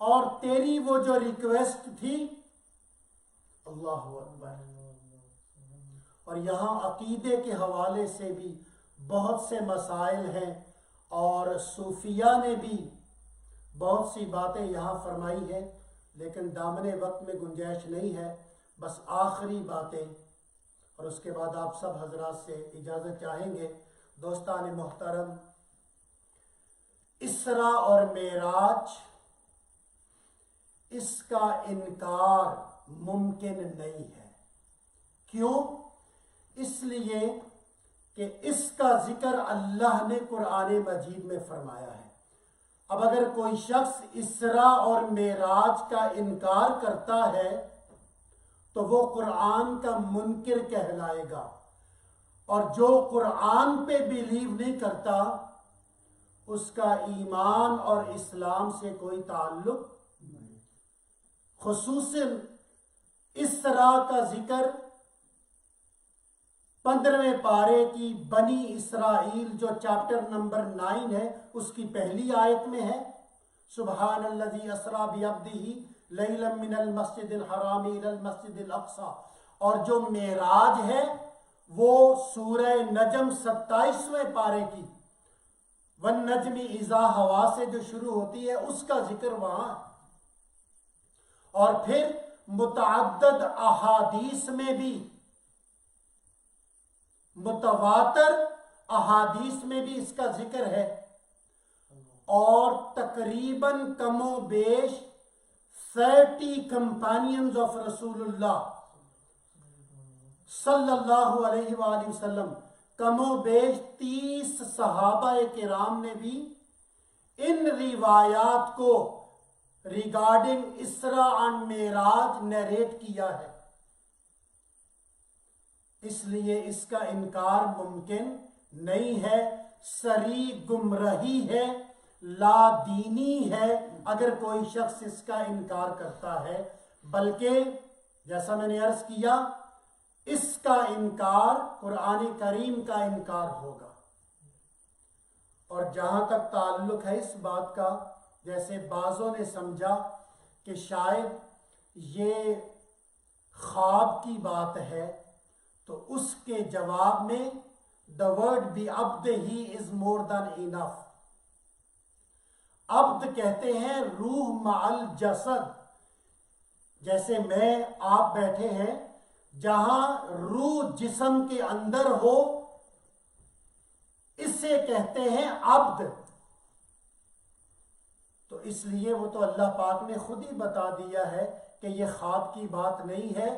اور تیری وہ جو ریکویسٹ تھی، اللہ اکبر۔ اور یہاں عقیدے کے حوالے سے بھی بہت سے مسائل ہیں، اور صوفیہ نے بھی بہت سی باتیں یہاں فرمائی ہیں، لیکن دامن وقت میں گنجائش نہیں ہے، بس آخری باتیں، اور اس کے بعد آپ سب حضرات سے اجازت چاہیں گے۔ دوستان محترم، اسرا اور معراج، اس کا انکار ممکن نہیں ہے۔ کیوں؟ اس لیے کہ اس کا ذکر اللہ نے قرآن مجید میں فرمایا ہے۔ اب اگر کوئی شخص اسرا اور معراج کا انکار کرتا ہے تو وہ قرآن کا منکر کہلائے گا، اور جو قرآن پہ بیلیو نہیں کرتا اس کا ایمان اور اسلام سے کوئی تعلق نہیں۔ خصوصاً اسرا کا ذکر 15ویں پارے کی بنی اسرائیل جو چیپٹر نمبر 9 ہے اس کی پہلی آیت میں ہے، سبحان الذی اسرا بعبدہ لیلا من المسجد الحرام الی المسجد الاقصی، اور جو معراج ہے وہ سورہ نجم 27ویں پارے کی والنجم اذا ہوا سے جو شروع ہوتی ہے اس کا ذکر وہاں ہے۔ اور پھر متعدد احادیث میں بھی، متواتر احادیث میں بھی اس کا ذکر ہے، اور تقریباً کم و بیش 30 کمپینینز آف رسول اللہ صلی اللہ علیہ وآلہ وسلم، کم و بیش 30 صحابہ کرام نے بھی ان روایات کو regarding Isra and Meraj narrate کیا ہے۔ اس لیے اس کا انکار ممکن نہیں ہے، صریح گمراہی ہے، لا دینی ہے اگر کوئی شخص اس کا انکار کرتا ہے، بلکہ جیسا میں نے عرض کیا اس کا انکار قرآن کریم کا انکار ہوگا۔ اور جہاں تک تعلق ہے اس بات کا، جیسے بعضوں نے سمجھا کہ شاید یہ خواب کی بات ہے، تو اس کے جواب میں the word بعبدہ is more than enough۔ عبد کہتے ہیں روح مع الجسد، جیسے میں آپ بیٹھے ہیں، جہاں روح جسم کے اندر ہو اسے کہتے ہیں عبد. تو اس لیے وہ تو اللہ پاک نے خود ہی بتا دیا ہے کہ یہ خواب کی بات نہیں ہے,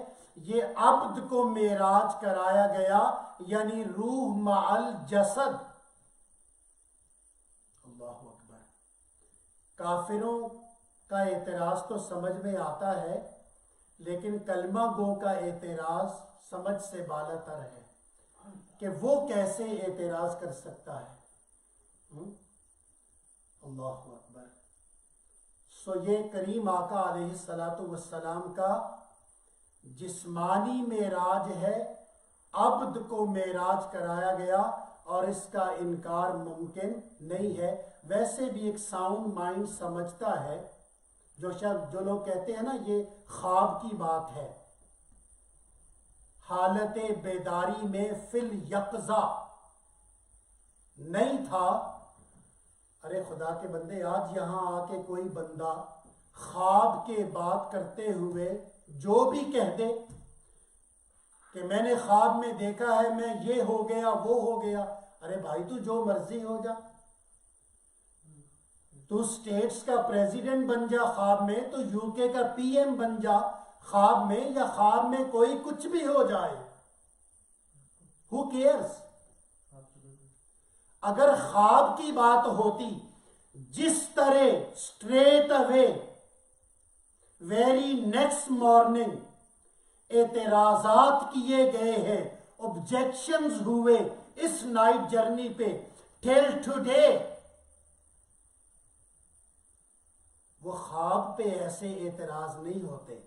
یہ عبد کو معراج کرایا گیا, یعنی روح مع الجسد. اللہ اکبر. کافروں کا اعتراض تو سمجھ میں آتا ہے, لیکن کلمہ گو کا اعتراض سمجھ سے بالاتر ہے کہ وہ کیسے اعتراض کر سکتا ہے. اللہ اکبر. سو یہ کریم آقا علیہ الصلاۃ والسلام کا جسمانی معراج ہے, عبد کو معراج کرایا گیا, اور اس کا انکار ممکن نہیں ہے. ویسے بھی ایک ساؤنڈ مائنڈ سمجھتا ہے, جو لوگ کہتے ہیں نا یہ خواب کی بات ہے, حالت بیداری میں فی الیقظہ نہیں تھا. ارے خدا کے بندے, آج یہاں آ کے کوئی بندہ خواب کے بات کرتے ہوئے جو بھی کہہ دے کہ میں نے خواب میں دیکھا ہے, میں یہ ہو گیا وہ ہو گیا. ارے بھائی تو جو مرضی ہو جا, تو اسٹیٹس کا پریزیڈنٹ بن جا خواب میں, تو یو کے کا پی ایم بن جا خواب میں, یا خواب میں کوئی کچھ بھی ہو جائے. Who cares؟ اگر خواب کی بات ہوتی, جس طرح straight away very next morning اعتراضات کیے گئے ہیں, آبجیکشنز ہوئے اس نائٹ جرنی پہ, ٹل ٹوڈے وہ خواب پہ ایسے اعتراض نہیں ہوتے,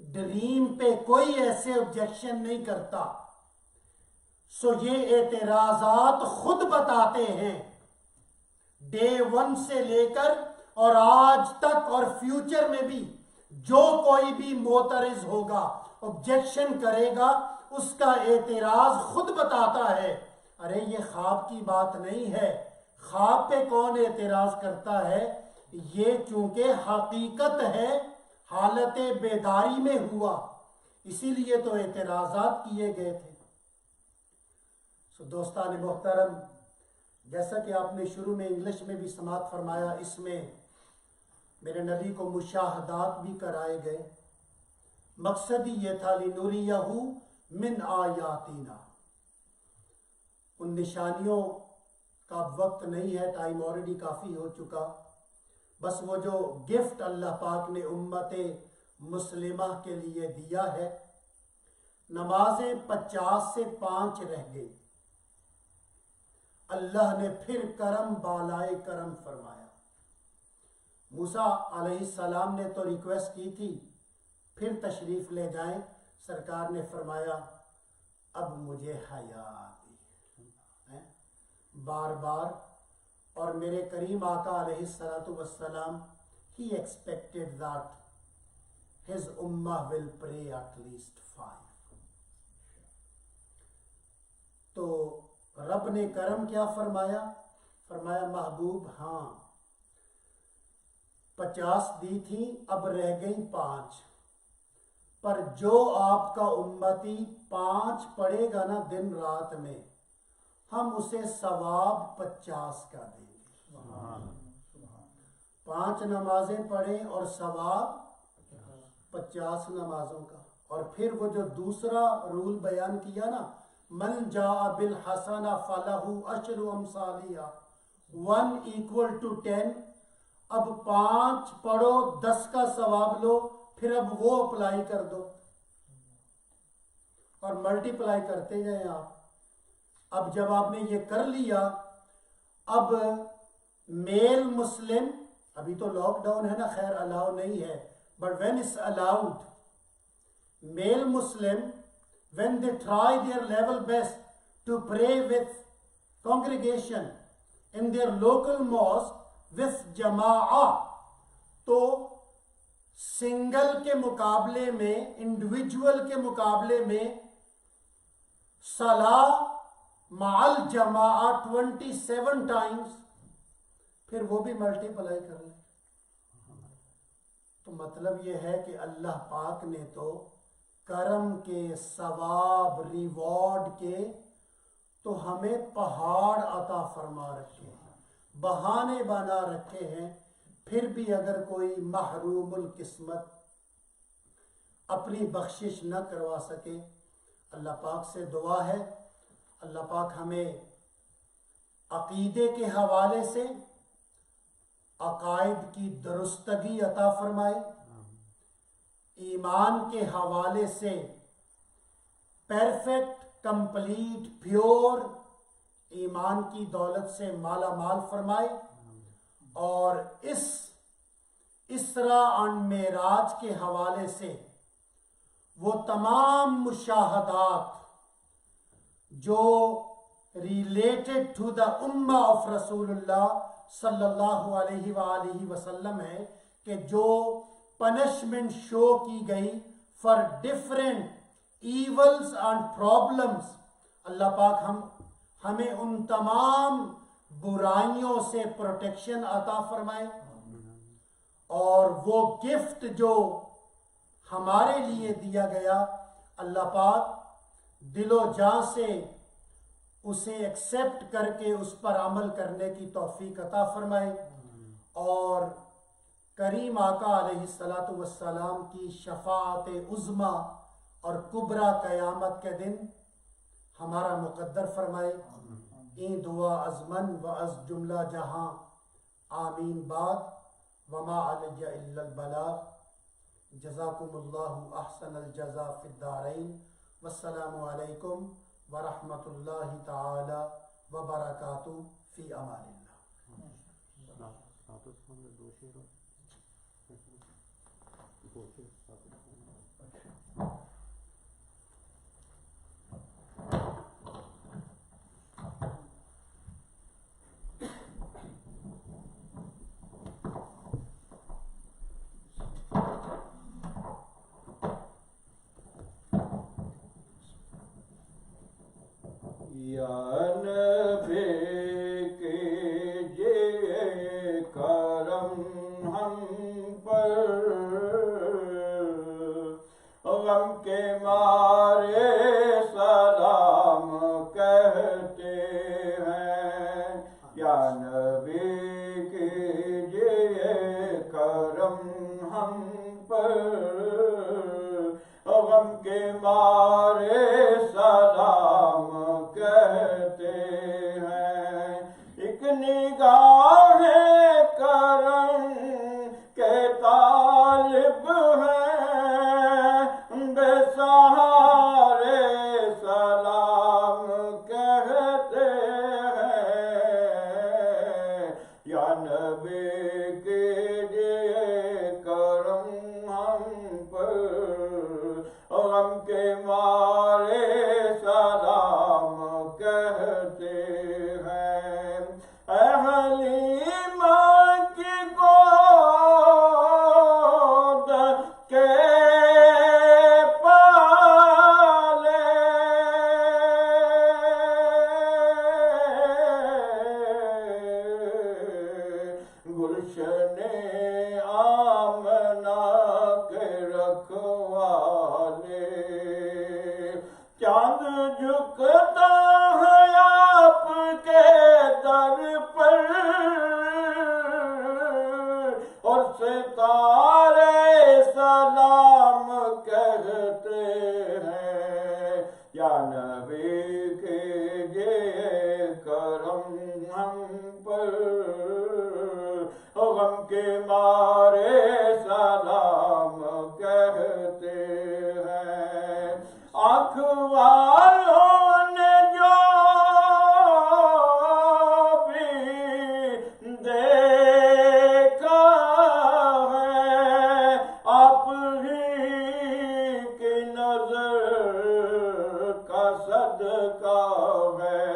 ڈریم پہ کوئی ایسے آبجیکشن نہیں کرتا. سو یہ اعتراضات خود بتاتے ہیں ڈے 1 سے لے کر اور آج تک اور فیوچر میں بھی, جو کوئی بھی معترض ہوگا, آبجیکشن کرے گا, اس کا اعتراض خود بتاتا ہے ارے یہ خواب کی بات نہیں ہے. خواب پہ کون اعتراض کرتا ہے؟ یہ چونکہ حقیقت ہے, حالت بیداری میں ہوا, اسی لیے تو اعتراضات کیے گئے تھے. دوستان محترم, جیسا کہ آپ نے شروع میں انگلش میں بھی سماعت فرمایا, اس میں میرے نبی کو مشاہدات بھی کرائے گئے. مقصد ہی یہ تھا لِنُرِيَهُ مِنْ آیاتِنَا. ان نشانیوں کا وقت نہیں ہے, ٹائم آلریڈی کافی ہو چکا. بس وہ جو گفٹ اللہ پاک نے امت مسلمہ کے لیے دیا ہے, نمازیں 50 سے 5 رہ گئی. اللہ نے پھر کرم بالائے کرم فرمایا. موسیٰ علیہ السلام نے تو ریکویسٹ کی تھی پھر تشریف لے جائیں, سرکار نے فرمایا اب مجھے حیا آتی بار بار. اور میرے کریم آقا علیہ السلام he expected that his ummah will pray at least 5. تو رب نے کرم کیا فرمایا؟ فرمایا محبوب ہاں 50 دی تھی, اب رہ گئی 5, پر جو آپ کا امتی 5 پڑھے گا نا دن رات میں, ہم اسے ثواب 50 کا دیں گے. 5 نمازیں پڑھیں اور ثواب 50 نمازوں کا. اور پھر وہ جو دوسرا رول بیان کیا نا, من جاء بالحسنہ فلہ عشر امثالہا, 1 equal to 10. اب 5 پڑھو 10 کا ثواب لو, پھر اب وہ اپلائی کر دو اور ملٹیپلائی کرتے جائیں آپ. اب جب آپ نے یہ کر لیا, اب میل مسلم, ابھی تو لاک ڈاؤن ہے نا, خیر الاؤ نہیں ہے, but when it's allowed, male Muslim, when they try their level best to pray with congregation in their local mosque with jama'ah, تو سنگل کے مقابلے میں, انڈیویجول کے مقابلے میں صلاح مع الجماعہ 27 ٹائمز, پھر وہ بھی ملٹیپلائی کر لیں. تو مطلب یہ ہے کہ اللہ پاک نے تو کرم کے, ثواب, ریوارڈ کے تو ہمیں پہاڑ عطا فرما رکھے ہیں، بہانے بنا رکھے ہیں، پھر بھی اگر کوئی محروم القسمت اپنی بخشش نہ کروا سکے، اللہ پاک سے دعا ہے اللہ پاک ہمیں عقیدے کے حوالے سے عقائد کی درستگی عطا فرمائے، ایمان کے حوالے سے پرفیکٹ، کمپلیٹ، پیور ایمان کی دولت سے مالا مال فرمائے، اور اس اسرا اور معراج کے حوالے سے وہ تمام مشاہدات جو ریلیٹڈ ٹو دا امہ آف رسول اللہ صلی اللہ علیہ وآلہ وسلم ہے، کہ جو پنشمنٹ شو کی گئی for different evils and problems, اللہ پاک ہمیں ان تمام برائیوں سے پروٹیکشن عطا فرمائے، اور وہ گفٹ جو ہمارے لیے دیا گیا اللہ پاک دل و جان سے اسے ایکسیپٹ کر کے اس پر عمل کرنے کی توفیق عطا فرمائے، اور کریم آقا علیہ الصلاۃ والسلام کی شفاعت عظمیٰ اور کبریٰ قیامت کے دن ہمارا مقدر فرمائے۔ این دعا از من و از جملہ جہاں، آمین بعد، وما علی الا البلاغ۔ جزاکم اللہ احسن الجزاء فی الدارین، والسلام علیکم ورحمۃ اللہ تعالی وبرکاتہ، فی امان اللہ۔ یا نبی کیجئے کرم ہم پر، غم کے مارے سلام کہتے ہیں۔ یا نبی کیجئے کرم ہم پر، غم کے مارے سلام کہتے ہیں۔ ایک نگاہ کرم کے طالب ہیں، بے سہارے سلام کہتے ہیں۔ یا نبی کیجئے کرم ہم پر، غم کے مارے سلام کہتے ہیں۔ اے حلیمہ کی گود کے پالے، گلشن آمنہ کے رکھوالے، چاند جھکتا ہے آپ کے در پر، اور ستارے سلام کہتے ہیں۔ یا نبی کیجئے کرم ہم پر، غم کے مارے سلام کہتے ہیں۔ آنکھ والوں نے جو بھی دیکھا ہے، آپ ہی کی نظر کا صدقہ ہے۔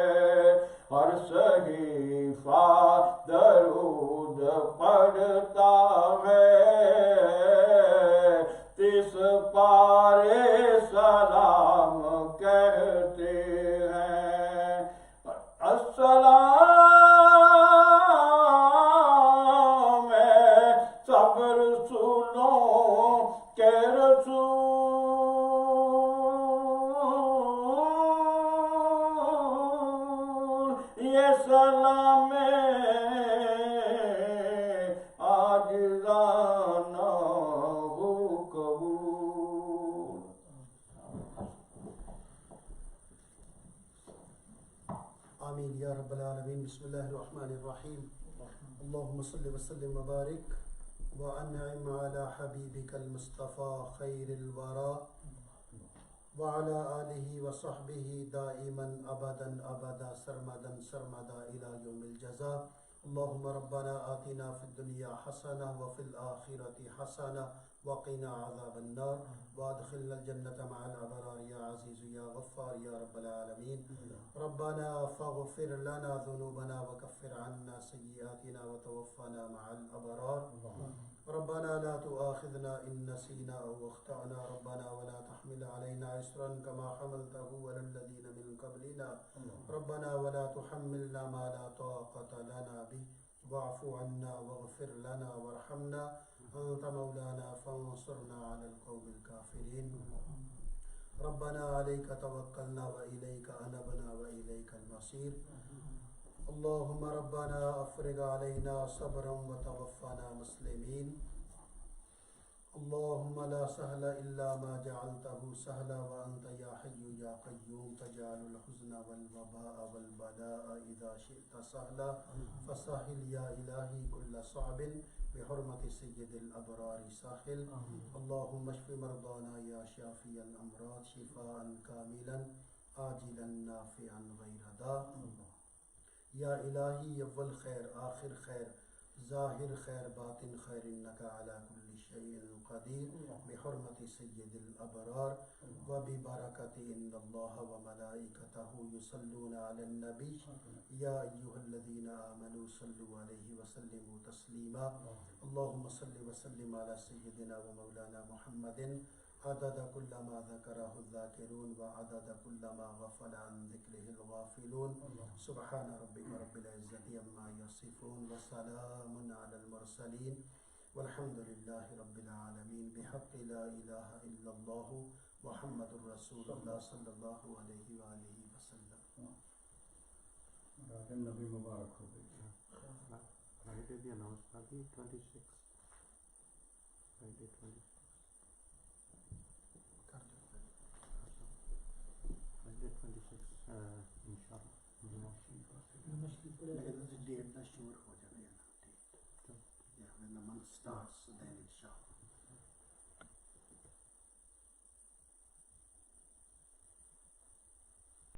ہر صحیفہ درود پڑھتا ہے، 30 پارے سلام کہتے ہیں۔ السلام ہے سب رسولوں کے رسول، بسم اللہ الرحمن الرحیم اللہم صلی وسلم وبارک وانعم علی حبیبک المصطفیٰ خیر الورا وعلى آلہ وصحبہ دائما ابدا ابدا سرمدا سرمدا الى یوم الجزاء اللہم ربنا آتنا فی الدنیا حسنہ وفی الآخرۃ حسنہ وقنا عذاب النار وادخلنا الجنة مع الأبرار يا عزيز يا غفار يا رب العالمين ربنا فاغفر لنا ذنوبنا وكفر عنا سيئاتنا وتوفنا مع الأبرار ربنا لا تؤاخذنا إن نسينا أو أخطأنا ربنا ولا تحمل علينا إصرا كما حملته على الذين من قبلنا ربنا ولا تحملنا ما لا طاقة لنا به واعف عنا واغفر لنا وارحمنا أنت مولانا فانصرنا على القوم الكافرين ربنا عليك توكلنا وإليك أنبنا وإليك المصير اللهم ربنا أفرغ علينا صبرا وتوفنا مسلمين اللهم لا سهل إلا ما جعلته سهلا وأنت يا حي يا قيوم تجعل الحزن والوباء والبلاء إذا شئت سهلا فسهل يا إلهي كل صعب بحرمة سيد الأبرار ساحل اللهم اشف مرضانا يا شافي الأمراض شفاء كاملا عاجلا نافعا غير داء یا الہی اول خیر آخر خیر ظاہر خیر باطن خیر انک علی کل شیء قدیر بحرمت سید الابرار وببرکت ان اللہ وملائکتہ یصلون علی النبی یا ایہا الذین آمنوا صلوا علیہ وسلموا تسلیما اللہم صل وسلم علی سیدنا ومولانا محمد عدد كل ما ذكره الذاكرون وعدد كل ما غفل عن ذكره الغافلون سبحان ربك رب العزة عما يصفون وسلام على المرسلين والحمد لله رب العالمين بحق لا إله إلا الله محمد رسول الله صلى الله عليه وآله وسلم. نبی مبارک ہو گئی. Friday the announcement 26. Friday 26. Friday 26. Inshallah. Date دا شور ہو جائے گا when the month starts.